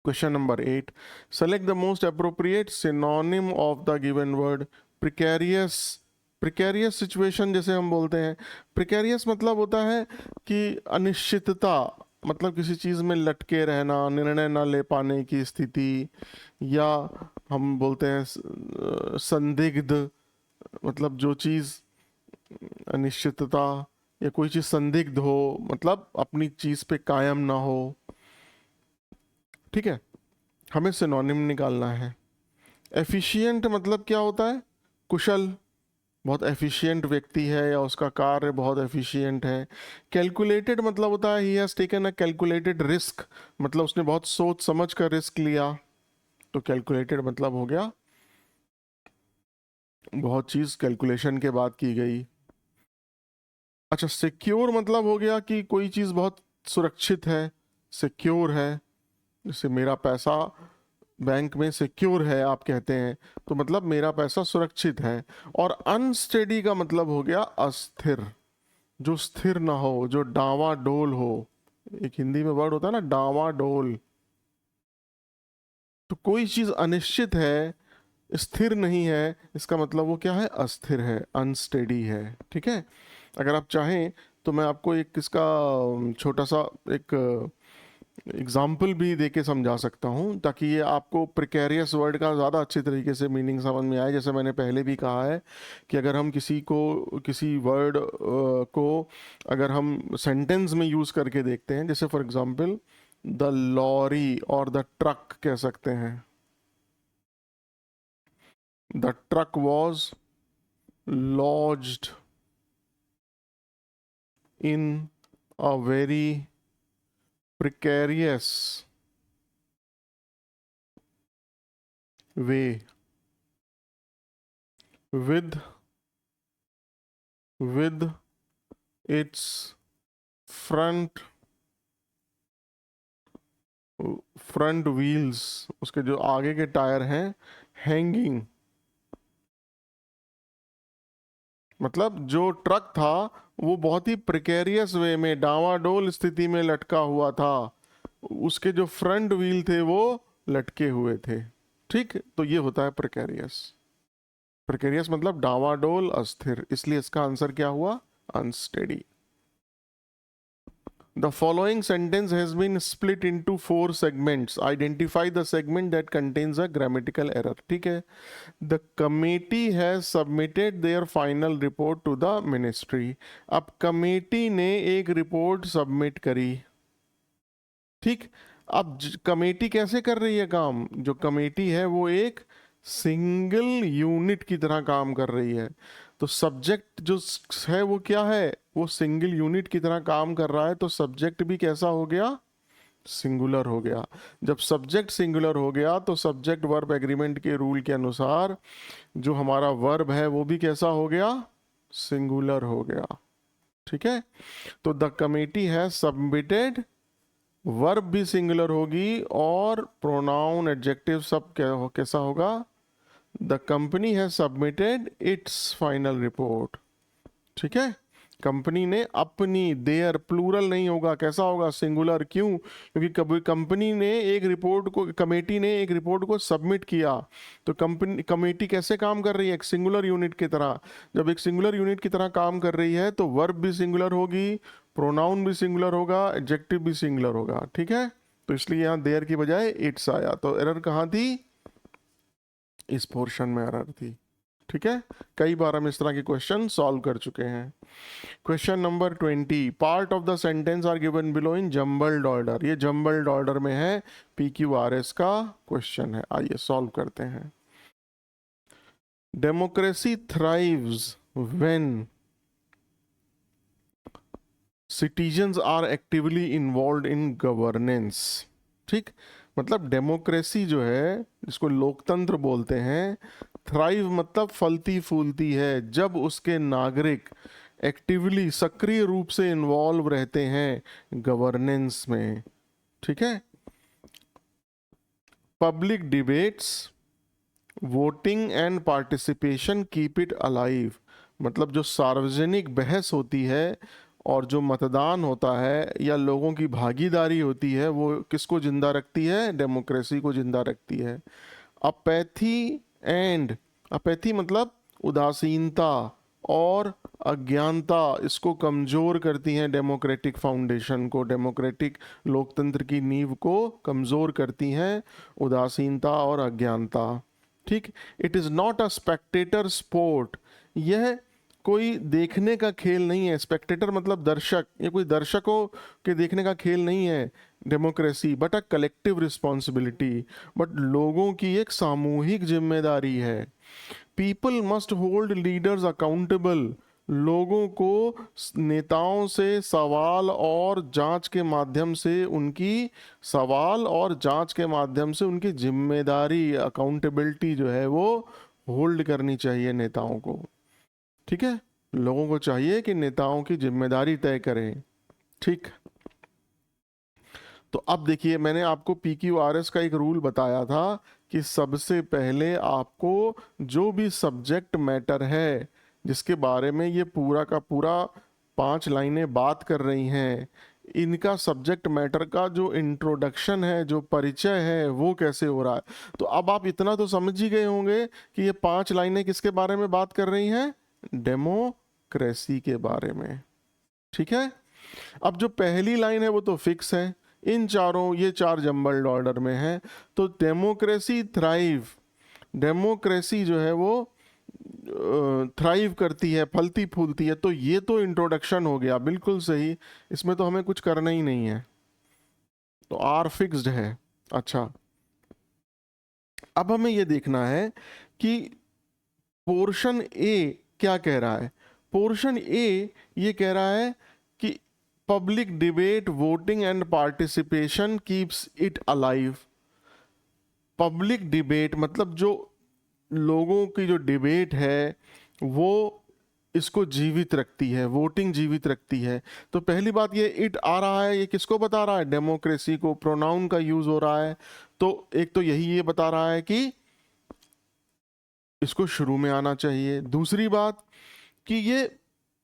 question number 8। Select the most appropriate synonym of the given word. Precarious, precarious situation जैसे हम बोलते हैं। प्रिकेरियस मतलब होता है कि अनिश्चितता, मतलब किसी चीज़ में लटके रहना, निर्णय ना ले पाने की स्थिति, या हम बोलते हैं संदिग्ध, मतलब जो चीज़ अनिश्चितता या कोई चीज़ संदिग्ध हो, मतलब अपनी चीज़ पे कायम ना हो। ठीक है, हमें सिनोनिम निकालना है। एफिशिएंट मतलब क्या होता है? कुशल, बहुत एफिशिएंट व्यक्ति है या उसका कार्य बहुत एफिशिएंट है। कैलकुलेटेड मतलब होता है he has taken a calculated risk, मतलब उसने बहुत सोच समझ कर रिस्क लिया, तो कैलकुलेटेड मतलब हो गया बहुत चीज कैलकुलेशन के बाद की गई। अच्छा, सिक्योर मतलब हो गया कि कोई चीज बहुत सुरक्षित है, सिक्योर है। जैसे मेरा पैसा बैंक में सिक्योर है आप कहते हैं, तो मतलब मेरा पैसा सुरक्षित है। और अनस्टेडी का मतलब हो गया अस्थिर, जो स्थिर ना हो, जो डावाडोल हो। एक हिंदी में वर्ड होता है ना, डावाडोल। तो कोई चीज अनिश्चित है, स्थिर नहीं है, इसका मतलब वो क्या है? अस्थिर है, अनस्टेडी है। ठीक है, अगर आप चाहें तो मैं आपको एक इसका छोटा सा एक एग्जाम्पल भी देके समझा सकता हूँ, ताकि ये आपको प्रिकेरियस वर्ड का ज़्यादा अच्छी तरीके से मीनिंग समझ में आए। जैसे मैंने पहले भी कहा है कि अगर हम किसी को, किसी वर्ड को अगर हम सेंटेंस में यूज़ करके देखते हैं, जैसे फॉर एग्जांपल द लॉरी और द ट्रक कह सकते हैं। The truck was lodged in a very precarious way with its front front wheels, उसके जो आगे के टायर हैं, हैंगिंग, मतलब जो ट्रक था वो बहुत ही प्रिकेरियस वे में, डावाडोल स्थिति में लटका हुआ था, उसके जो फ्रंट व्हील थे वो लटके हुए थे। ठीक, तो ये होता है प्रिकेरियस। प्रिकेरियस मतलब डावाडोल, अस्थिर, इसलिए इसका आंसर क्या हुआ? Unsteady. The following sentence has been split into 4 segments. Identify the segment that contains a grammatical error. ठीक है? The committee has submitted their final report to the ministry. अब कमेटी ने एक रिपोर्ट सबमिट करी, ठीक। अब कमेटी कैसे कर रही है काम? जो कमेटी है वो एक सिंगल यूनिट की तरह काम कर रही है। तो सब्जेक्ट जो है वो क्या है? वो सिंगल यूनिट की तरह काम कर रहा है, तो सब्जेक्ट भी कैसा हो गया? सिंगुलर हो गया। जब सब्जेक्ट सिंगुलर हो गया तो सब्जेक्ट वर्ब एग्रीमेंट के रूल के अनुसार जो हमारा वर्ब है वो भी कैसा हो गया? सिंगुलर हो गया। ठीक है, तो the committee has submitted, verb भी सिंगुलर होगी और प्रोनाउन एडजेक्टिव सब कैसा होगा? The company has submitted it's final report. ठीक है, कंपनी ने अपनी, देयर प्लूरल नहीं होगा, कैसा होगा? सिंगुलर। क्यों? क्योंकि कभी कंपनी ने एक रिपोर्ट को, कमेटी ने एक रिपोर्ट को सबमिट किया, तो कंपनी, कमेटी कैसे काम कर रही है? एक सिंगुलर यूनिट की तरह। जब एक सिंगुलर यूनिट की तरह काम कर रही है तो वर्ब भी सिंगुलर होगी, प्रोनाउन भी सिंगुलर होगा, एडजेक्टिव भी सिंगुलर होगा। ठीक है, तो इसलिए यहाँ देयर की बजाय इट्स आया। तो एरर कहाँ थी? इस पोर्शन में एरर थी। ठीक है, कई बार हम इस तरह के क्वेश्चन सॉल्व कर चुके हैं। Question number 20, part of the sentence are given below in jumbled order. ये जम्बल्ड ऑर्डर में है, PQRS का क्वेश्चन है। आइए सॉल्व करते हैं। Democracy thrives when citizens are actively involved in governance. ठीक, मतलब डेमोक्रेसी जो है, जिसको लोकतंत्र बोलते हैं, थ्राइव मतलब फलती फूलती है जब उसके नागरिक एक्टिवली, सक्रिय रूप से इन्वॉल्व रहते हैं गवर्नेंस में। ठीक है, public debates, voting and participation keep it alive. मतलब जो सार्वजनिक बहस होती है और जो मतदान होता है या लोगों की भागीदारी होती है, वो किसको जिंदा रखती है? डेमोक्रेसी को जिंदा रखती है। अपैथी एंड, अपैथी मतलब उदासीनता और अज्ञानता, इसको कमज़ोर करती हैं डेमोक्रेटिक फाउंडेशन को, डेमोक्रेटिक लोकतंत्र की नींव को कमज़ोर करती हैं उदासीनता और अज्ञानता। ठीक, it is not a Spectator sport, यह कोई देखने का खेल नहीं है। स्पेक्टेटर मतलब दर्शक, ये कोई दर्शकों के देखने का खेल नहीं है democracy, but a collective responsibility, but लोगों की एक सामूहिक जिम्मेदारी है। People must hold leaders accountable, लोगों को नेताओं से सवाल और जांच के माध्यम से उनकी, सवाल और जांच के माध्यम से उनकी जिम्मेदारी, अकाउंटेबिलिटी जो है वो होल्ड करनी चाहिए नेताओं को। ठीक है, लोगों को चाहिए कि नेताओं की जिम्मेदारी तय करें। ठीक, तो अब देखिए, मैंने आपको PQRS का एक रूल बताया था कि सबसे पहले आपको जो भी सब्जेक्ट मैटर है, जिसके बारे में ये पूरा का पूरा 5 लाइनें बात कर रही हैं, इनका सब्जेक्ट मैटर का जो इंट्रोडक्शन है, जो परिचय है, वो कैसे हो रहा है। तो अब आप इतना तो समझ ही गए होंगे कि ये 5 लाइनें किसके बारे में बात कर रही हैं? डेमोक्रेसी के बारे में। ठीक है, अब जो पहली लाइन है वो तो फिक्स है, इन चारों, ये 4 जम्बल्ड ऑर्डर में है। तो डेमोक्रेसी थ्राइव, डेमोक्रेसी जो है वो थ्राइव करती है, फलती फूलती है। तो ये तो इंट्रोडक्शन हो गया, बिल्कुल सही, इसमें तो हमें कुछ करना ही नहीं है, तो आर फिक्स्ड है। अच्छा, अब हमें ये देखना है कि पोर्शन ए क्या कह रहा है। पोर्शन ए ये कह रहा है कि public debate, voting and participation keeps it alive. Public debate मतलब जो लोगों की जो डिबेट है वो इसको जीवित रखती है, वोटिंग जीवित रखती है। तो पहली बात ये इट आ रहा है, ये किसको बता रहा है? डेमोक्रेसी को। प्रोनाउन का यूज हो रहा है, तो एक तो यही ये बता रहा है कि इसको शुरू में आना चाहिए। दूसरी बात कि ये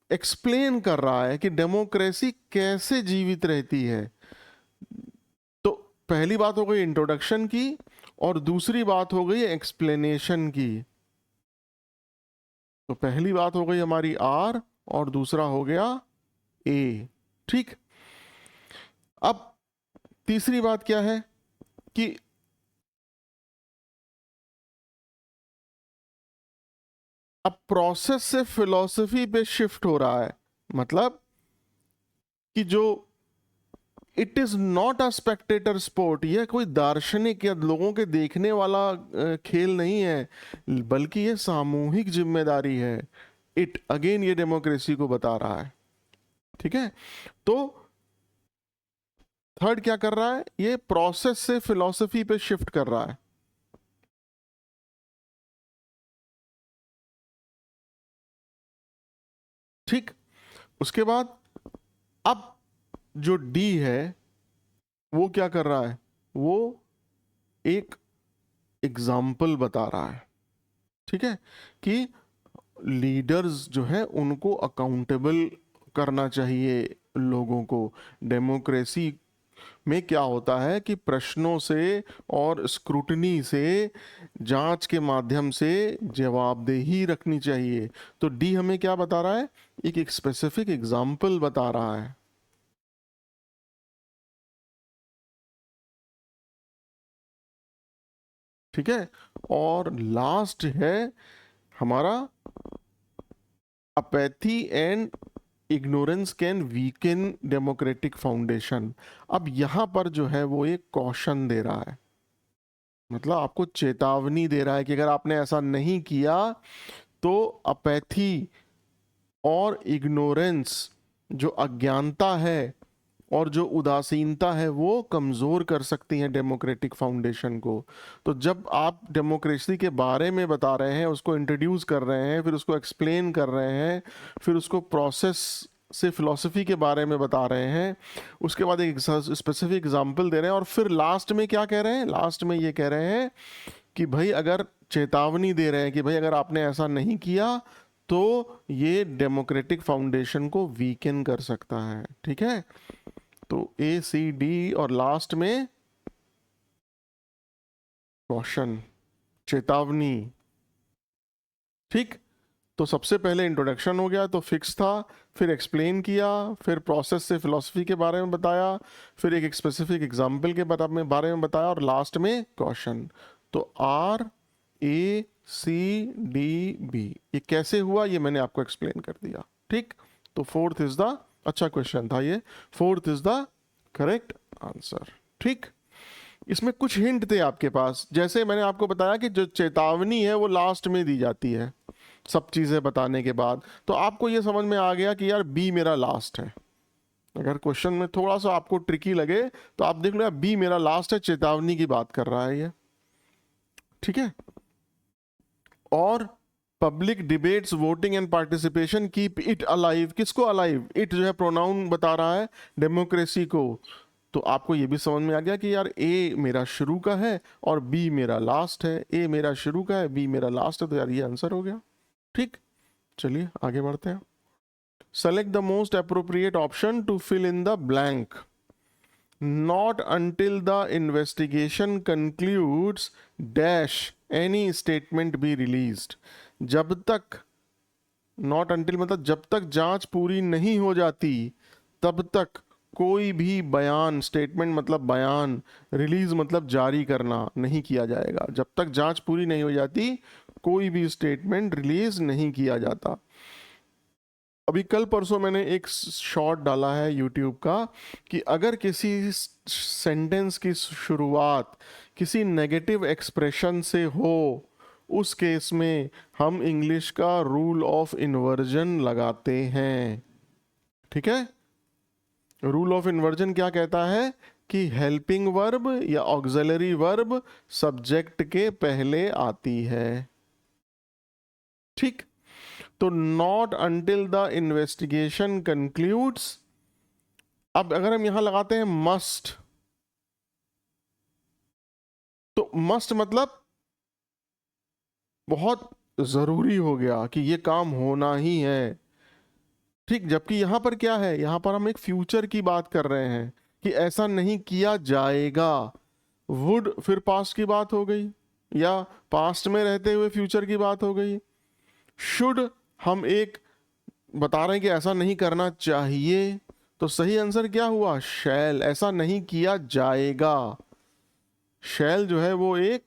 एक्सप्लेन कर रहा है कि डेमोक्रेसी कैसे जीवित रहती है। तो पहली बात हो गई इंट्रोडक्शन की, और दूसरी बात हो गई एक्सप्लेनेशन की। तो पहली बात हो गई हमारी आर और दूसरा हो गया ए। ठीक, अब तीसरी बात क्या है कि अब प्रोसेस से फिलॉसफी पे शिफ्ट हो रहा है। मतलब कि जो it is not a Spectator sport, यह कोई दार्शनिक या लोगों के देखने वाला खेल नहीं है, बल्कि यह सामूहिक जिम्मेदारी है। इट अगेन ये डेमोक्रेसी को बता रहा है। ठीक है, तो थर्ड क्या कर रहा है, ये प्रोसेस से फिलॉसफी पे शिफ्ट कर रहा है। ठीक, उसके बाद अब जो डी है वो क्या कर रहा है, वो एक एग्जाम्पल बता रहा है। ठीक है, कि लीडर्स जो है उनको अकाउंटेबल करना चाहिए लोगों को। डेमोक्रेसी में क्या होता है कि प्रश्नों से और स्क्रूटनी से, जांच के माध्यम से जवाबदेही रखनी चाहिए। तो डी हमें क्या बता रहा है, एक स्पेसिफिक एग्जाम्पल बता रहा है। ठीक है, और लास्ट है हमारा apathy and ignorance can weaken democratic foundation. अब यहां पर जो है वो एक कॉशन दे रहा है, मतलब आपको चेतावनी दे रहा है कि अगर आपने ऐसा नहीं किया तो अपैथी और इग्नोरेंस, जो अज्ञानता है और जो उदासीनता है, वो कमज़ोर कर सकती हैं डेमोक्रेटिक फाउंडेशन को। तो जब आप डेमोक्रेसी के बारे में बता रहे हैं, उसको इंट्रोड्यूस कर रहे हैं, फिर उसको एक्सप्लेन कर रहे हैं, फिर उसको प्रोसेस से फिलॉसफी के बारे में बता रहे हैं, उसके बाद एक स्पेसिफिक एग्जांपल दे रहे हैं, और फिर लास्ट में क्या कह रहे हैं, लास्ट में ये कह रहे हैं कि भाई अगर चेतावनी दे रहे हैं कि भाई अगर आपने ऐसा नहीं किया तो ये डेमोक्रेटिक फाउंडेशन को वीकन कर सकता है। ठीक है, तो ए सी डी और लास्ट में कॉशन, चेतावनी। ठीक, तो सबसे पहले इंट्रोडक्शन हो गया, तो फिक्स था, फिर एक्सप्लेन किया, फिर प्रोसेस से फिलॉसफी के बारे में बताया, फिर एक स्पेसिफिक एग्जांपल के बारे में बताया, और लास्ट में कॉशन। तो R A C D B, ये कैसे हुआ ये मैंने आपको एक्सप्लेन कर दिया। ठीक, तो फोर्थ इज द, अच्छा क्वेश्चन था ये, fourth is the correct answer. ठीक, इसमें कुछ हिंट थे आपके पास, जैसे मैंने आपको बताया कि जो चेतावनी है वो लास्ट में दी जाती है सब चीज़ें बताने के बाद। तो आपको ये समझ में आ गया कि यार बी मेरा लास्ट है। अगर क्वेश्चन में थोड़ा सा आपको ट्रिकी लगे तो आप देख लो यार बी मेरा लास्ट है, चेतावनी की बात कर रहा है ये। ठीक है, और public debates, voting and participation keep it alive, किसको अलाइव, इट जो है प्रोनाउन बता रहा है डेमोक्रेसी को। तो आपको ये भी समझ में आ गया कि यार ए मेरा शुरू का है और बी मेरा लास्ट है, ए मेरा शुरू का है, बी मेरा लास्ट है, तो यार ये आंसर हो गया। ठीक, चलिए आगे बढ़ते हैं। Select the most appropriate option to fill in the blank. Not until the investigation concludes dash any statement be released. जब तक, नॉट अंटिल मतलब जब तक जांच पूरी नहीं हो जाती तब तक कोई भी बयान, स्टेटमेंट मतलब बयान, रिलीज मतलब जारी करना, नहीं किया जाएगा। जब तक जांच पूरी नहीं हो जाती कोई भी स्टेटमेंट रिलीज नहीं किया जाता। अभी कल परसों मैंने एक शॉर्ट डाला है यूट्यूब का कि अगर किसी सेंटेंस की शुरुआत किसी नेगेटिव एक्सप्रेशन से हो, उस केस में हम इंग्लिश का रूल ऑफ इन्वर्जन लगाते हैं। ठीक है, रूल ऑफ इन्वर्जन क्या कहता है कि हेल्पिंग वर्ब या ऑक्सिलरी वर्ब सब्जेक्ट के पहले आती है। ठीक, तो not until the investigation concludes. अब अगर हम यहां लगाते हैं मस्ट, तो मस्ट मतलब बहुत जरूरी हो गया कि ये काम होना ही है। ठीक, जबकि यहां पर क्या है, यहां पर हम एक फ्यूचर की बात कर रहे हैं कि ऐसा नहीं किया जाएगा। वुड फिर पास्ट की बात हो गई, या पास्ट में रहते हुए फ्यूचर की बात हो गई। शुड हम एक बता रहे हैं कि ऐसा नहीं करना चाहिए, तो सही आंसर क्या हुआ? शैल। ऐसा नहीं किया जाएगा। शैल जो है वो एक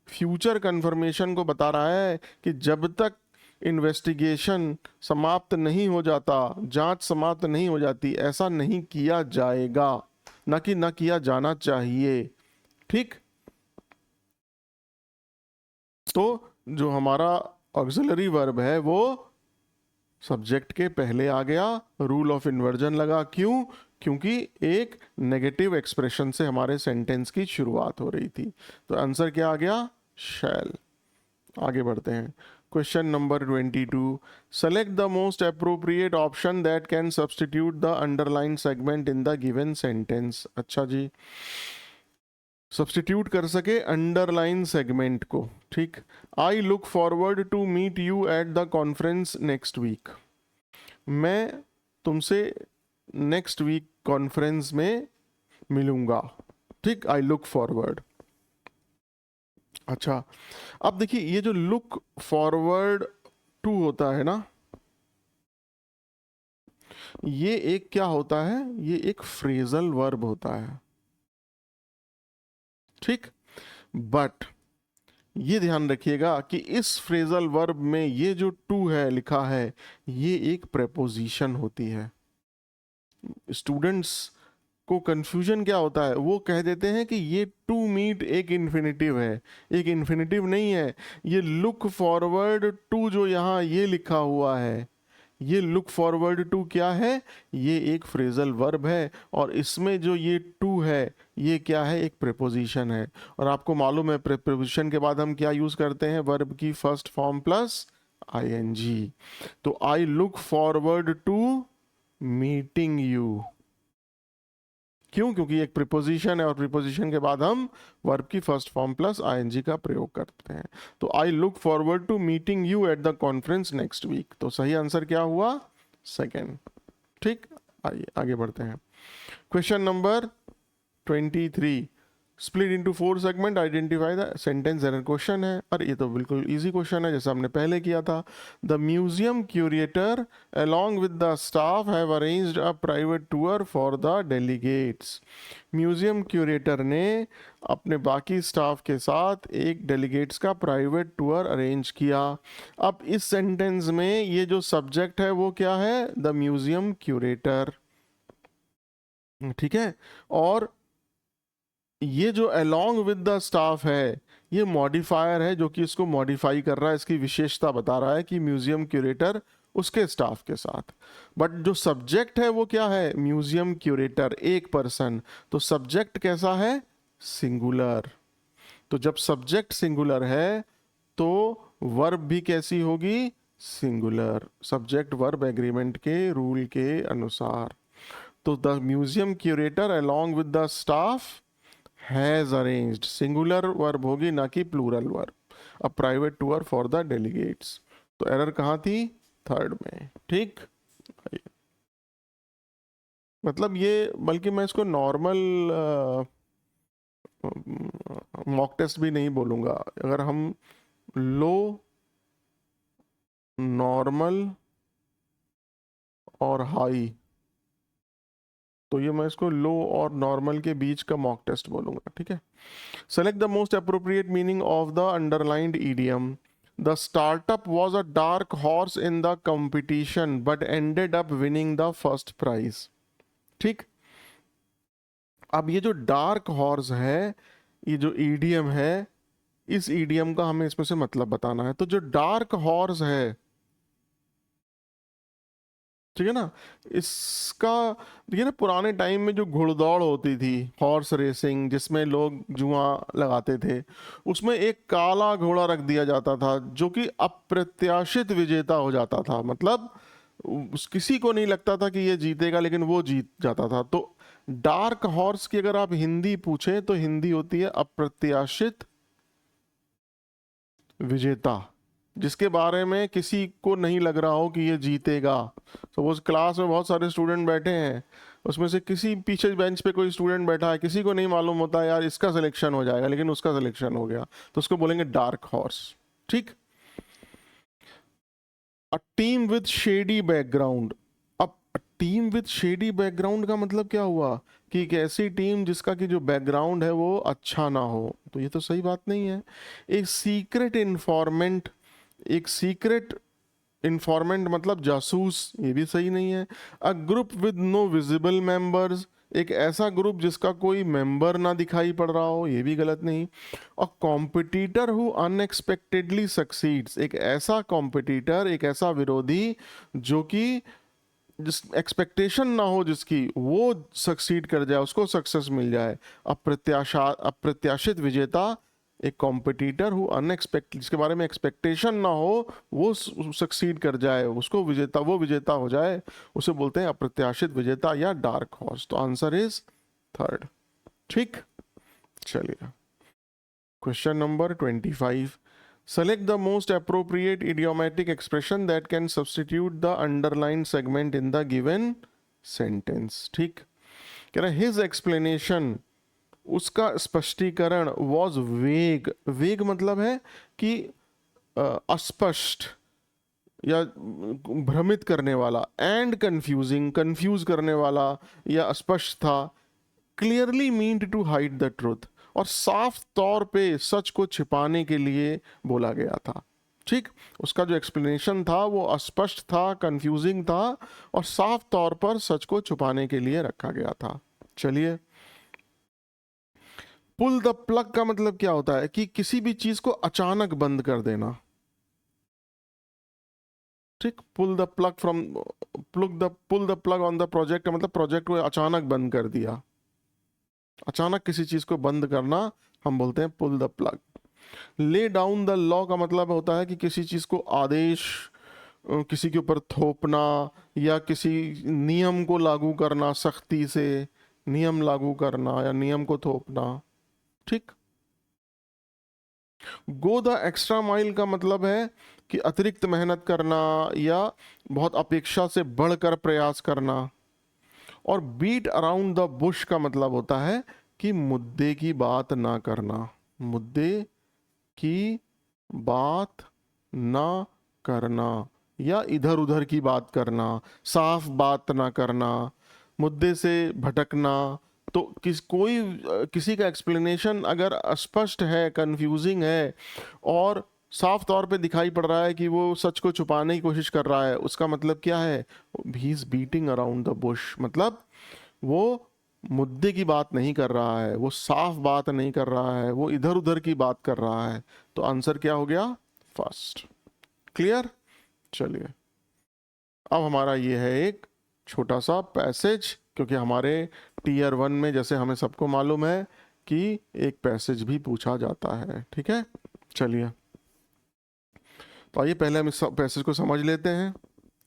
फ्यूचर कन्फर्मेशन को बता रहा है कि जब तक इन्वेस्टिगेशन समाप्त नहीं हो जाता, जांच समाप्त नहीं हो जाती, ऐसा नहीं किया जाएगा, ना कि ना किया जाना चाहिए। ठीक, तो जो हमारा ऑक्सिलरी वर्ब है वो सब्जेक्ट के पहले आ गया, रूल ऑफ इन्वर्जन लगा। क्यों? क्योंकि एक नेगेटिव एक्सप्रेशन से हमारे सेंटेंस की शुरुआत हो रही थी। तो आंसर क्या आ गया? शैल। आगे बढ़ते हैं। Question number 22, select the most appropriate option that can substitute the underline segment in the given sentence. अच्छा जी, सब्सटीट्यूट कर सके अंडरलाइन सेगमेंट को। ठीक, I look forward to meet you at the conference next week. मैं तुमसे next week conference में मिलूंगा। ठीक, आई लुक फॉरवर्ड। अच्छा, अब देखिए ये जो लुक फॉरवर्ड टू होता है ना, ये एक क्या होता है? ये एक फ्रेजल वर्ब होता है। ठीक, बट ये ध्यान रखिएगा कि इस फ्रेजल वर्ब में ये जो टू है लिखा है, ये एक प्रेपोजिशन होती है। स्टूडेंट्स को कंफ्यूजन क्या होता है, वो कह देते हैं कि ये टू मीट एक इन्फिनिटिव है। एक इन्फिनिटिव नहीं है। ये लुक फॉरवर्ड टू जो यहाँ ये लिखा हुआ है, ये लुक फॉरवर्ड टू क्या है? ये एक फ्रेजल वर्ब है, और इसमें जो ये टू है ये क्या है? एक प्रेपोजिशन है। और आपको मालूम है प्रेपोजिशन के बाद हम क्या यूज करते हैं? वर्ब की फर्स्ट फॉर्म प्लस आईएनजी। तो I look forward to meeting you. क्यों? क्योंकि एक प्रीपोजिशन है, और प्रीपोजिशन के बाद हम वर्ब की फर्स्ट फॉर्म प्लस आईएनजी का प्रयोग करते हैं। तो I look forward to meeting you at the conference next week. तो सही आंसर क्या हुआ? सेकेंड। ठीक, आइए आगे बढ़ते हैं। Question number 23, split into 4 segment, identify the sentence error. Question है, और ये तो बिल्कुल इजी क्वेश्चन है जैसा हमने पहले किया था। The museum curator along with the staff have arranged a private tour for the delegates। Museum curator ने अपने बाकी स्टाफ के साथ एक डेलीगेट्स का प्राइवेट टूर अरेंज किया। अब इस सेंटेंस में ये जो सब्जेक्ट है वो क्या है? The museum curator. ठीक है, और ये जो along with the staff है, ये मॉडिफायर है जो कि इसको मॉडिफाई कर रहा है, इसकी विशेषता बता रहा है कि म्यूजियम क्यूरेटर उसके स्टाफ के साथ। बट जो सब्जेक्ट है वो क्या है? म्यूजियम क्यूरेटर, एक पर्सन। तो सब्जेक्ट कैसा है? सिंगुलर। तो जब सब्जेक्ट सिंगुलर है तो वर्ब भी कैसी होगी? सिंगुलर। सब्जेक्ट वर्ब एग्रीमेंट के रूल के अनुसार। तो the museum curator along with the staff has arranged, singular verb होगी ना कि plural verb, a private tour for the delegates. तो एरर कहाँ थी? थर्ड में। ठीक, मतलब ये, बल्कि मैं इसको नॉर्मल मॉक टेस्ट भी नहीं बोलूंगा। अगर हम लो, नॉर्मल और हाई, तो ये मैं इसको लो और नॉर्मल के बीच का मॉक टेस्ट बोलूंगा। ठीक है, select the most appropriate meaning of the underlined idiom. The startup was a dark horse in the competition but ended up winning the first prize. ठीक, अब ये जो डार्क हॉर्स है, ये जो ईडियम है, इस ईडियम का हमें इसमें से मतलब बताना है। तो जो डार्क हॉर्स है, ठीक है ना, इसका देखिए ना, पुराने टाइम में जो घुड़दौड़ होती थी, हॉर्स रेसिंग, जिसमें लोग जुआ लगाते थे, उसमें एक काला घोड़ा रख दिया जाता था जो कि अप्रत्याशित विजेता हो जाता था। मतलब किसी को नहीं लगता था कि ये जीतेगा, लेकिन वो जीत जाता था। तो डार्क हॉर्स की अगर आप हिंदी पूछें तो हिंदी होती है अप्रत्याशित विजेता, जिसके बारे में किसी को नहीं लग रहा हो कि ये जीतेगा। सपोज क्लास में बहुत सारे स्टूडेंट बैठे हैं, उसमें से किसी पीछे बेंच पे कोई स्टूडेंट बैठा है, किसी को नहीं मालूम होता यार इसका सिलेक्शन हो जाएगा, लेकिन उसका सिलेक्शन हो गया, तो उसको बोलेंगे डार्क हॉर्स। ठीक, a team with shady background. अब टीम विथ शेडी बैकग्राउंड का मतलब क्या हुआ कि एक ऐसी टीम जिसका कि जो बैकग्राउंड है वो अच्छा ना हो, तो ये तो सही बात नहीं है। एक सीक्रेट इन्फॉर्मेंट, एक सीक्रेट इन्फॉर्मेंट मतलब जासूस, ये भी सही नहीं है। A group with no visible members, एक ऐसा ग्रुप जिसका कोई मेंबर ना दिखाई पड़ रहा हो, ये भी गलत नहीं। अ कॉम्पिटिटर हु अनएक्सपेक्टेडली सक्सीड्स, एक ऐसा कॉम्पिटिटर, एक ऐसा विरोधी जो कि जिस एक्सपेक्टेशन ना हो जिसकी, वो सक्सीड कर जाए, उसको सक्सेस मिल जाए। अप्रत्याशित विजेता, एक कॉम्पिटिटर हु अनएक्सपेक्टेड, जिसके बारे में एक्सपेक्टेशन ना हो, वो सक्सीड कर जाए, उसको विजेता, वो विजेता हो जाए, उसे बोलते हैं अप्रत्याशित विजेता या डार्क हॉर्स। तो आंसर इज थर्ड। ठीक, चलिए question number 25। Select the most appropriate idiomatic expression that can substitute the underlined segment in the given sentence। ठीक, कह रहा his explanation, उसका स्पष्टीकरण was vague। vague मतलब है कि अस्पष्ट या भ्रमित करने वाला, एंड कंफ्यूजिंग, कंफ्यूज करने वाला या अस्पष्ट था। Clearly meant to hide the truth, और साफ तौर पे सच को छिपाने के लिए बोला गया था। ठीक, उसका जो एक्सप्लेनेशन था वो अस्पष्ट था, कंफ्यूजिंग था, और साफ तौर पर सच को छुपाने के लिए रखा गया था। चलिए, पुल द प्लग का मतलब क्या होता है कि किसी भी चीज को अचानक बंद कर देना। ठीक, pull the plug from, pull the plug on the project का मतलब प्रोजेक्ट को अचानक बंद कर दिया। अचानक किसी चीज को बंद करना हम बोलते हैं pull the plug. Lay down the law का मतलब होता है कि किसी चीज को आदेश किसी के ऊपर थोपना, या किसी नियम को लागू करना, सख्ती से नियम लागू करना या नियम को थोपना। ठीक, गो द एक्स्ट्रा माइल का मतलब है कि अतिरिक्त मेहनत करना या बहुत अपेक्षा से बढ़कर प्रयास करना। और बीट अराउंड द बुश का मतलब होता है कि मुद्दे की बात ना करना, मुद्दे की बात ना करना या इधर उधर की बात करना, साफ बात ना करना, मुद्दे से भटकना। तो किसी का एक्सप्लेनेशन अगर अस्पष्ट है, कंफ्यूजिंग है, और साफ तौर पे दिखाई पड़ रहा है कि वो सच को छुपाने की कोशिश कर रहा है, उसका मतलब क्या है, he is beating around the Bush, मतलब वो मुद्दे की बात नहीं कर रहा है, वो साफ बात नहीं कर रहा है, वो इधर उधर की बात कर रहा है। तो आंसर क्या हो गया, फर्स्ट। क्लियर, चलिए अब हमारा ये है एक छोटा सा पैसेज, क्योंकि हमारे टियर 1 में जैसे हमें सबको मालूम है कि एक पैसेज भी पूछा जाता है। ठीक है, चलिए तो आइए पहले हम इस पैसेज को समझ लेते हैं।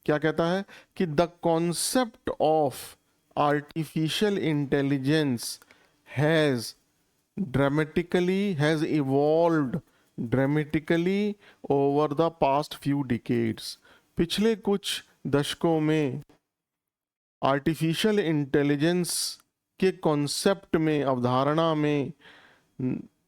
क्या कहता है कि the concept of artificial intelligence has has evolved dramatically over the past few decades। पिछले कुछ दशकों में आर्टिफिशियल इंटेलिजेंस के कॉन्सेप्ट में, अवधारणा में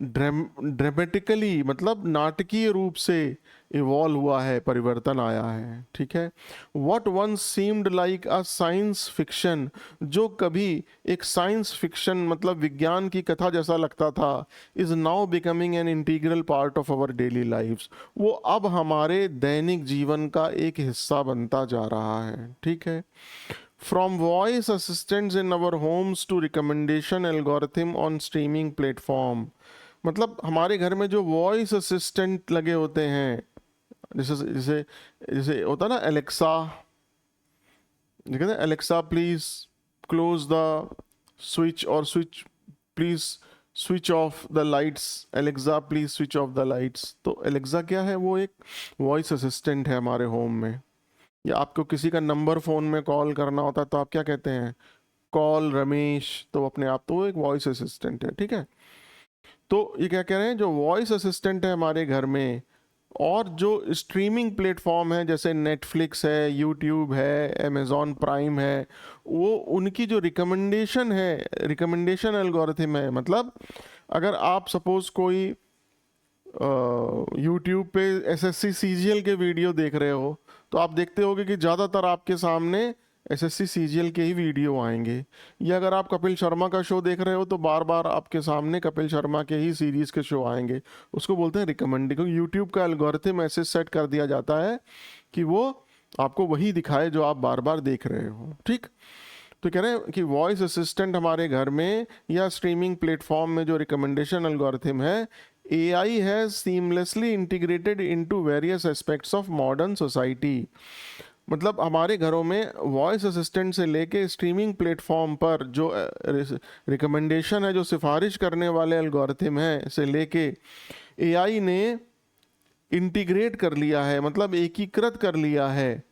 ड्रामेटिकली मतलब नाटकीय रूप से इवॉल्व हुआ है, परिवर्तन आया है। ठीक है, what once seemed like a science fiction, जो कभी एक साइंस फिक्शन मतलब विज्ञान की कथा जैसा लगता था, is now becoming an integral part of our daily lives, वो अब हमारे दैनिक जीवन का एक हिस्सा बनता जा रहा है। ठीक है, from voice assistants in our homes to recommendation algorithm on streaming platform, मतलब हमारे घर में जो वॉइस असिस्टेंट लगे होते हैं, जैसे जैसे जैसे होता ना एलेक्सा, कहते हैं Alexa please close the switch, और switch please switch off the lights, Alexa please switch off the lights. तो एलेक्सा क्या है, वो एक वॉइस असिस्टेंट है हमारे होम में। या आपको किसी का नंबर फ़ोन में कॉल करना होता है तो आप क्या कहते हैं, कॉल रमेश, तो अपने आप तो वो एक वॉइस असिस्टेंट है। ठीक है, तो ये क्या कह रहे हैं, जो वॉइस असिस्टेंट है हमारे घर में, और जो स्ट्रीमिंग प्लेटफॉर्म है जैसे नेटफ्लिक्स है, यूट्यूब है, अमेज़ॉन प्राइम है, वो उनकी जो रिकमेंडेशन है, रिकमेंडेशन एल्गोरिथम है, मतलब अगर आप सपोज कोई यूट्यूब पे एसएससी सीजीएल के वीडियो देख रहे हो, तो आप देखते होगे कि ज़्यादातर आपके सामने एसएससी सीजीएल के ही वीडियो आएंगे, या अगर आप कपिल शर्मा का शो देख रहे हो तो बार बार आपके सामने कपिल शर्मा के ही सीरीज के शो आएंगे। उसको बोलते हैं रिकमेंडिंग, क्योंकि यूट्यूब का एल्गोरिथम ऐसे सेट कर दिया जाता है कि वो आपको वही दिखाए जो आप बार बार देख रहे हो। ठीक, तो कह रहे हैं कि वॉइस असिस्टेंट हमारे घर में या स्ट्रीमिंग प्लेटफॉर्म में जो रिकमेंडेशन एल्गोरिथम है, AI has seamlessly integrated into various aspects of modern society. मतलब हमारे घरों में वॉइस असिस्टेंट से लेके स्ट्रीमिंग प्लेटफॉर्म पर जो रिकमेंडेशन है, जो सिफारिश करने वाले एल्गोरिथम है से लेके AI ने इंटीग्रेट कर लिया है, मतलब एकीकृत कर लिया है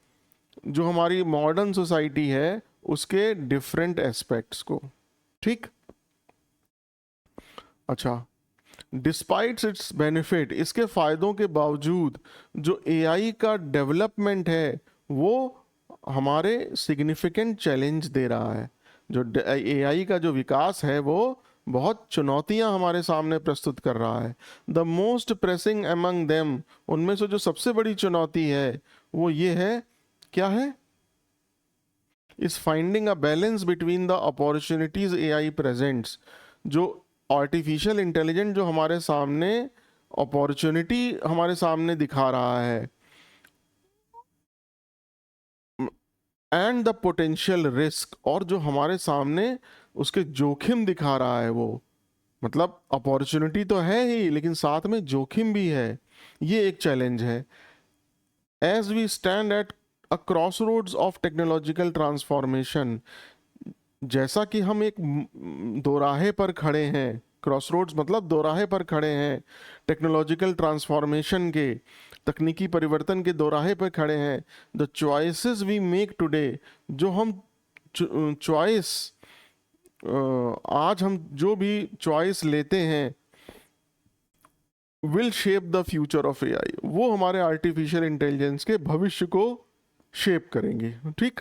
जो हमारी मॉडर्न सोसाइटी है उसके डिफरेंट एस्पेक्ट्स को। ठीक, अच्छा, डिस्पाइट इट्स बेनिफिट, इसके फायदों के बावजूद जो AI का डेवलपमेंट है वो हमारे सिग्निफिकेंट चैलेंज दे रहा है। जो AI का जो विकास है वो बहुत चुनौतियां हमारे सामने प्रस्तुत कर रहा है। The most pressing among them, उनमें से जो सबसे बड़ी चुनौती है वो ये है, क्या है, is finding a balance between the opportunities AI presents. जो आर्टिफिशियल इंटेलिजेंट जो हमारे सामने अपॉर्चुनिटी हमारे सामने दिखा रहा है, एंड द पोटेंशियल रिस्क, और जो हमारे सामने उसके जोखिम दिखा रहा है वो, मतलब अपॉर्चुनिटी तो है ही लेकिन साथ में जोखिम भी है, ये एक चैलेंज है। As we stand at a crossroads of technological transformation, जैसा कि हम एक दोराहे पर खड़े हैं, क्रॉसरोड्स मतलब दोराहे पर खड़े हैं, टेक्नोलॉजिकल ट्रांसफॉर्मेशन के, तकनीकी परिवर्तन के दोराहे पर खड़े हैं। The choices we make today, जो हम चॉइस आज हम जो भी चॉइस लेते हैं, will shape the future of AI, वो हमारे आर्टिफिशियल इंटेलिजेंस के भविष्य को शेप करेंगे। ठीक,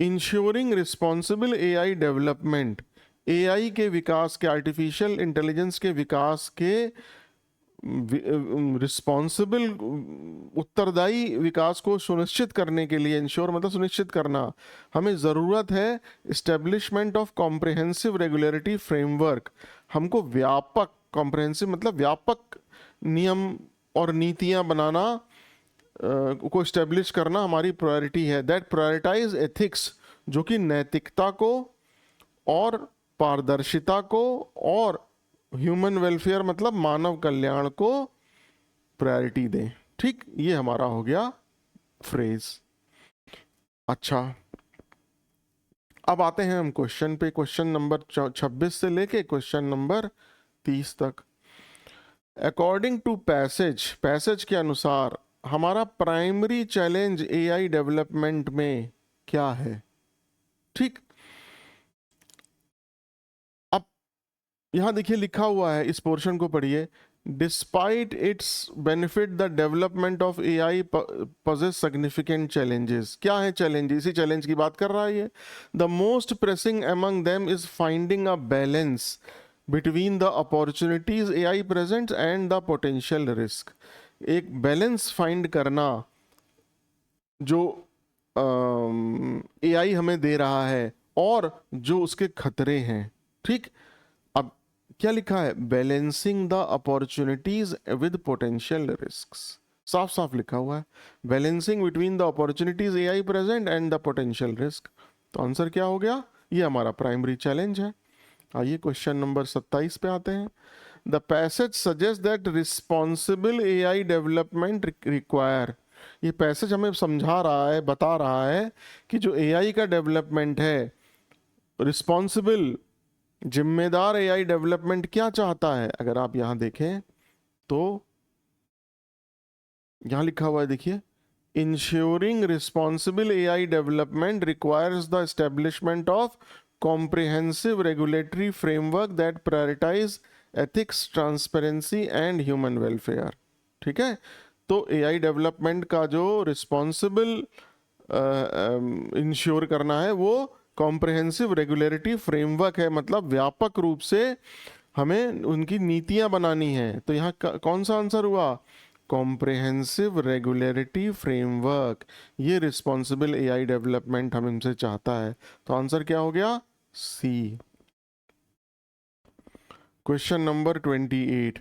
ensuring responsible AI development, AI के विकास के, आर्टिफिशियल इंटेलिजेंस के विकास के रिस्पॉन्सिबल उत्तरदायी विकास को सुनिश्चित करने के लिए, इंश्योर मतलब सुनिश्चित करना, हमें ज़रूरत है establishment of comprehensive regulatory framework. हमको व्यापक, कॉम्प्रिहेंसिव मतलब व्यापक नियम और नीतियां बनाना को इस्टेब्लिश करना हमारी प्रायोरिटी है। दैट प्रायोरिटाइज एथिक्स, जो कि नैतिकता को और पारदर्शिता को और ह्यूमन वेलफेयर मतलब मानव कल्याण को प्रायोरिटी दें। ठीक, ये हमारा हो गया फ्रेज। अच्छा, अब आते हैं हम क्वेश्चन पे, क्वेश्चन नंबर 26 से लेके क्वेश्चन नंबर 30 तक। अकॉर्डिंग टू पैसेज के अनुसार हमारा प्राइमरी चैलेंज AI डेवलपमेंट में क्या है। ठीक, अब यहां देखिए लिखा हुआ है, इस पोर्शन को पढ़िए। Despite it's benefit the development of AI possess significant challenges. क्या है चैलेंज, इसी चैलेंज की बात कर रहा है ये। The most pressing among them is finding a balance between the opportunities AI presents and the potential risk. एक बैलेंस फाइंड करना जो AI हमें दे रहा है और जो उसके खतरे हैं। ठीक, अब क्या लिखा है, balancing the opportunities with potential risks, साफ साफ लिखा हुआ है, balancing between the opportunities AI present and the potential risk. तो आंसर क्या हो गया, ये हमारा प्राइमरी चैलेंज है। आइए क्वेश्चन नंबर 27 पे आते हैं। The passage suggest that responsible AI development require, ये पैसेज हमें समझा रहा है, बता रहा है कि जो AI का डेवलपमेंट है, रिस्पॉन्सिबल जिम्मेदार AI डेवलपमेंट क्या चाहता है। अगर आप यहां देखें तो यहां लिखा हुआ है, देखिए, ensuring responsible AI development requires the establishment of comprehensive regulatory framework that prioritize ethics, transparency and human welfare। ठीक है, तो AI डेवलपमेंट का जो रिस्पॉन्सिबल इंश्योर करना है वो कॉम्प्रिहेंसिव रेगुलेटरी फ्रेमवर्क है, मतलब व्यापक रूप से हमें उनकी नीतियां बनानी है। तो यहाँ कौन सा आंसर हुआ, कॉम्प्रिहेंसिव रेगुलेटरी फ्रेमवर्क, ये रिस्पॉन्सिबल एआई डेवलपमेंट हम इनसे चाहता है। तो आंसर क्या हो गया? C. Question number 28,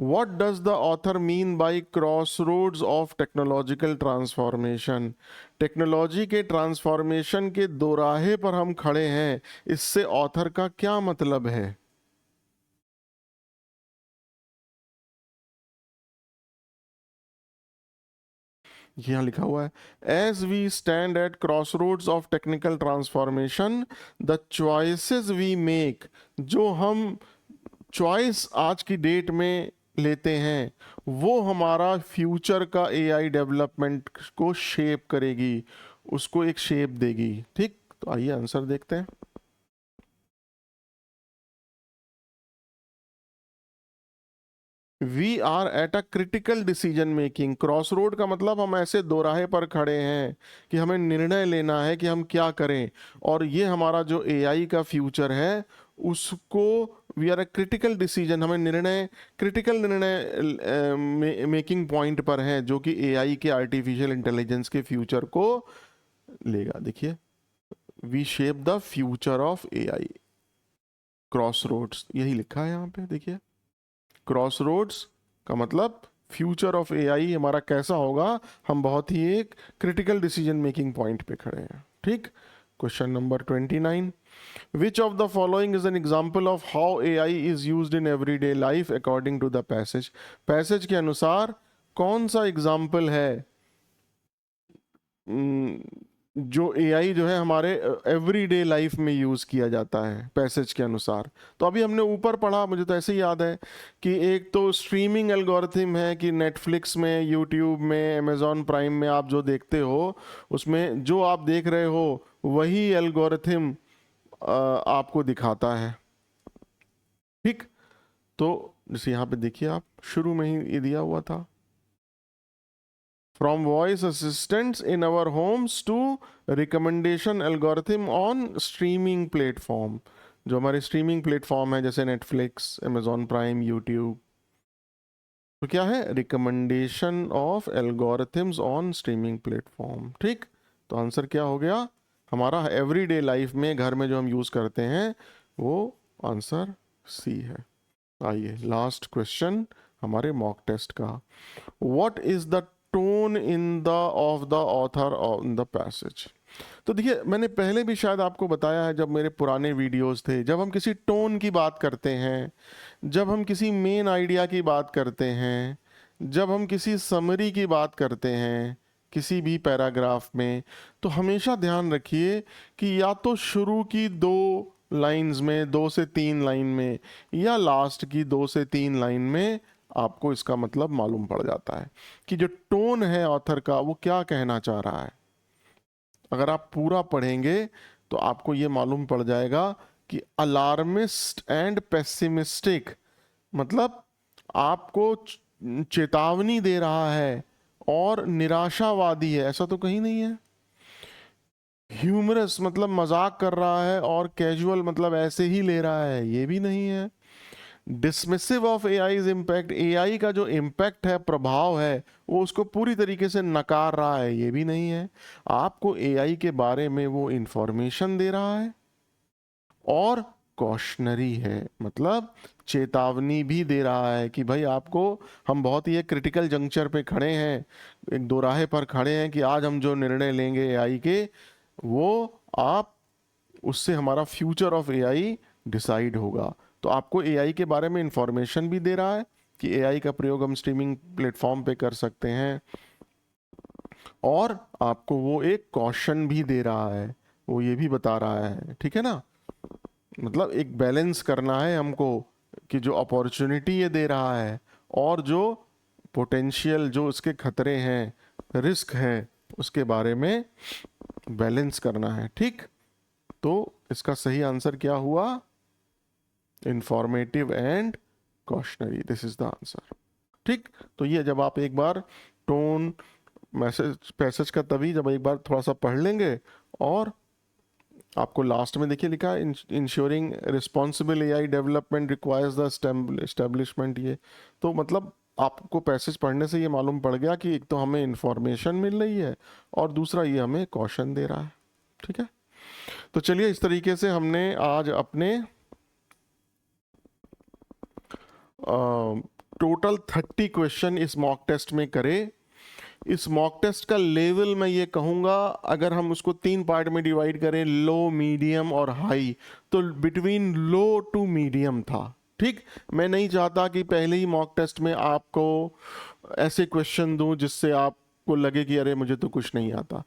What does the author mean by crossroads of technological transformation? Technology के ट्रांसफॉर्मेशन के दोराहे पर हम खड़े हैं, इससे ऑथर का क्या मतलब है? यहाँ लिखा हुआ है, as we stand at crossroads of technical transformation the choices we make, जो हम चॉइस आज की डेट में लेते हैं वो हमारा फ्यूचर का एआई डेवलपमेंट को शेप करेगी, उसको एक शेप देगी। ठीक, तो आइए आंसर देखते हैं। We are at a critical decision making. Cross road का मतलब हम ऐसे दोराहे पर खड़े हैं कि हमें निर्णय लेना है कि हम क्या करें, और ये हमारा जो एआई का फ्यूचर है उसको we are a critical decision, हमें निर्णय, क्रिटिकल निर्णय मेकिंग पॉइंट पर है जो कि एआई के, आर्टिफिशियल इंटेलिजेंस के फ्यूचर को लेगा। देखिए, we shape the future of AI, cross roads, यही लिखा है यहाँ पे। देखिए, क्रॉस रोड्स का मतलब फ्यूचर ऑफ एआई हमारा कैसा होगा, हम बहुत ही एक क्रिटिकल डिसीजन मेकिंग पॉइंट पे खड़े हैं। ठीक, question number 29, which of the following is an example of how AI is used in everyday life according to the passage? Passage के अनुसार कौन सा एग्जाम्पल है जो एआई जो है हमारे एवरीडे लाइफ में यूज़ किया जाता है पैसेज के अनुसार? तो अभी हमने ऊपर पढ़ा, मुझे तो ऐसे ही याद है कि एक तो स्ट्रीमिंग एल्गोरिथम है कि नेटफ्लिक्स में, यूट्यूब में, अमेजॉन प्राइम में आप जो देखते हो उसमें जो आप देख रहे हो वही एल्गोरिथम आपको दिखाता है। ठीक, तो जैसे यहाँ पे देखिए, आप शुरू में ही ये दिया हुआ था, from voice assistants in our homes to recommendation algorithm on streaming platform, जो हमारे स्ट्रीमिंग प्लेटफॉर्म है जैसे नेटफ्लिक्स, अमेजॉन प्राइम, यूट्यूब, तो क्या है? Recommendation of algorithms on streaming platform. ठीक, तो आंसर क्या हो गया हमारा? एवरीडे लाइफ में, घर में जो हम यूज करते हैं, वो आंसर सी है। आइए लास्ट क्वेश्चन हमारे मॉक टेस्ट का, what is the tone in the of the author on the passage? तो देखिए, मैंने पहले भी शायद आपको बताया है जब मेरे पुराने वीडियोस थे, जब हम किसी टोन की बात करते हैं, जब हम किसी मेन आइडिया की बात करते हैं, जब हम किसी समरी की बात करते हैं किसी भी पैराग्राफ में, तो हमेशा ध्यान रखिए कि या तो शुरू की 2 लाइंस में, 2 से 3 लाइन में, या लास्ट की 2 से 3 लाइन में आपको इसका मतलब मालूम पड़ जाता है कि जो टोन है ऑथर का वो क्या कहना चाह रहा है। अगर आप पूरा पढ़ेंगे तो आपको ये मालूम पड़ जाएगा कि अलार्मिस्ट एंड पेसिमिस्टिक मतलब आपको चेतावनी दे रहा है और निराशावादी है, ऐसा तो कहीं नहीं है। ह्यूमरस मतलब मजाक कर रहा है, और कैजुअल मतलब ऐसे ही ले रहा है, ये भी नहीं है। Dismissive of AIs impact, AI का जो इम्पैक्ट है, प्रभाव है, वो उसको पूरी तरीके से नकार रहा है, ये भी नहीं है। आपको एआई के बारे में वो इंफॉर्मेशन दे रहा है, और कॉशनरी है मतलब चेतावनी भी दे रहा है कि भाई आपको, हम बहुत ही एक क्रिटिकल जंक्चर पे खड़े हैं, एक दोराहे पर खड़े हैं कि आज हम जो निर्णय लेंगे एआई के, वो आप, उससे हमारा फ्यूचर ऑफ एआई डिसाइड होगा। तो आपको एआई के बारे में इंफॉर्मेशन भी दे रहा है कि एआई का प्रयोग हम स्ट्रीमिंग प्लेटफॉर्म पे कर सकते हैं, और आपको वो एक कॉशन भी दे रहा है, वो ये भी बता रहा है। ठीक है ना, मतलब एक बैलेंस करना है हमको कि जो अपॉर्चुनिटी ये दे रहा है और जो पोटेंशियल, जो उसके खतरे हैं, रिस्क है, उसके बारे में बैलेंस करना है। ठीक, तो इसका सही आंसर क्या हुआ? Informative and cautionary, this is the answer. ठीक, तो ये जब आप एक बार टोन, मैसेज, पैसेज का तभी जब एक बार थोड़ा सा पढ़ लेंगे, और आपको लास्ट में देखिए लिखा है ensuring responsible AI development requires the establishment, ये तो मतलब आपको पैसेज पढ़ने से ये मालूम पड़ गया कि एक तो हमें इंफॉर्मेशन मिल रही है और दूसरा ये हमें क्वेश्चन दे रहा है। ठीक है, तो चलिए इस तरीके से हमने आज अपने टोटल 30 क्वेश्चन इस मॉक टेस्ट में करे। इस मॉक टेस्ट का लेवल मैं ये कहूँगा, अगर हम उसको 3 पार्ट में डिवाइड करें, लो, मीडियम और हाई, तो बिटवीन लो टू मीडियम था। ठीक, मैं नहीं चाहता कि पहले ही मॉक टेस्ट में आपको ऐसे क्वेश्चन दूं जिससे आपको लगे कि अरे मुझे तो कुछ नहीं आता।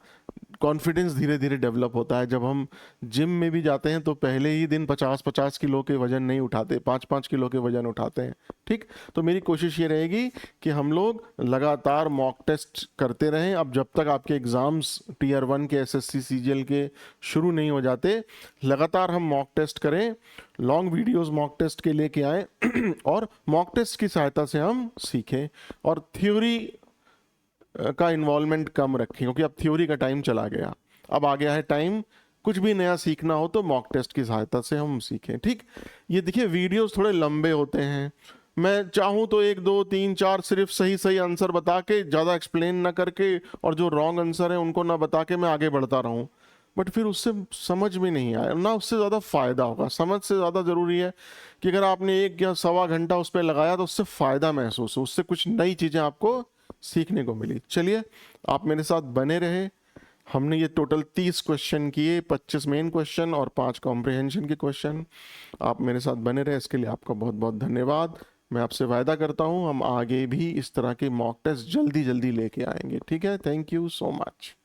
कॉन्फिडेंस धीरे धीरे डेवलप होता है। जब हम जिम में भी जाते हैं तो पहले ही दिन 50-50 किलो के वजन नहीं उठाते, 5-5 किलो के वजन उठाते हैं। ठीक, तो मेरी कोशिश ये रहेगी कि हम लोग लगातार मॉक टेस्ट करते रहें। अब जब तक आपके एग्ज़ाम्स टीयर 1 के एसएससी सीजीएल के शुरू नहीं हो जाते, लगातार हम मॉक टेस्ट करें, लॉन्ग वीडियोस मॉक टेस्ट के लेके आएँ और मॉक टेस्ट की सहायता से हम सीखें और थ्योरी का इन्वॉल्वमेंट कम रखें, क्योंकि अब थ्योरी का टाइम चला गया। अब आ गया है टाइम कुछ भी नया सीखना हो तो मॉक टेस्ट की सहायता से हम सीखें। ठीक, ये देखिए वीडियोस थोड़े लंबे होते हैं। मैं चाहूँ तो 1 2 3 4 सिर्फ सही सही आंसर बता के, ज़्यादा एक्सप्लेन ना करके, और जो रॉन्ग आंसर है उनको ना बता के मैं आगे बढ़ता रहूँ, बट फिर उससे समझ में नहीं आया ना, उससे ज़्यादा फ़ायदा होगा। समझ से ज़्यादा ज़रूरी है कि अगर आपने 1 या सवा घंटा उस पर लगाया तो उससे फ़ायदा महसूस हो, उससे कुछ नई चीज़ें आपको सीखने को मिली। चलिए आप मेरे साथ बने रहे। हमने ये टोटल 30 क्वेश्चन किए, 25 मेन क्वेश्चन और 5 कॉम्प्रिहेंशन के क्वेश्चन। आप मेरे साथ बने रहे, इसके लिए आपका बहुत बहुत धन्यवाद। मैं आपसे वायदा करता हूँ हम आगे भी इस तरह के मॉक टेस्ट जल्दी जल्दी लेके आएंगे। ठीक है, थैंक यू सो मच।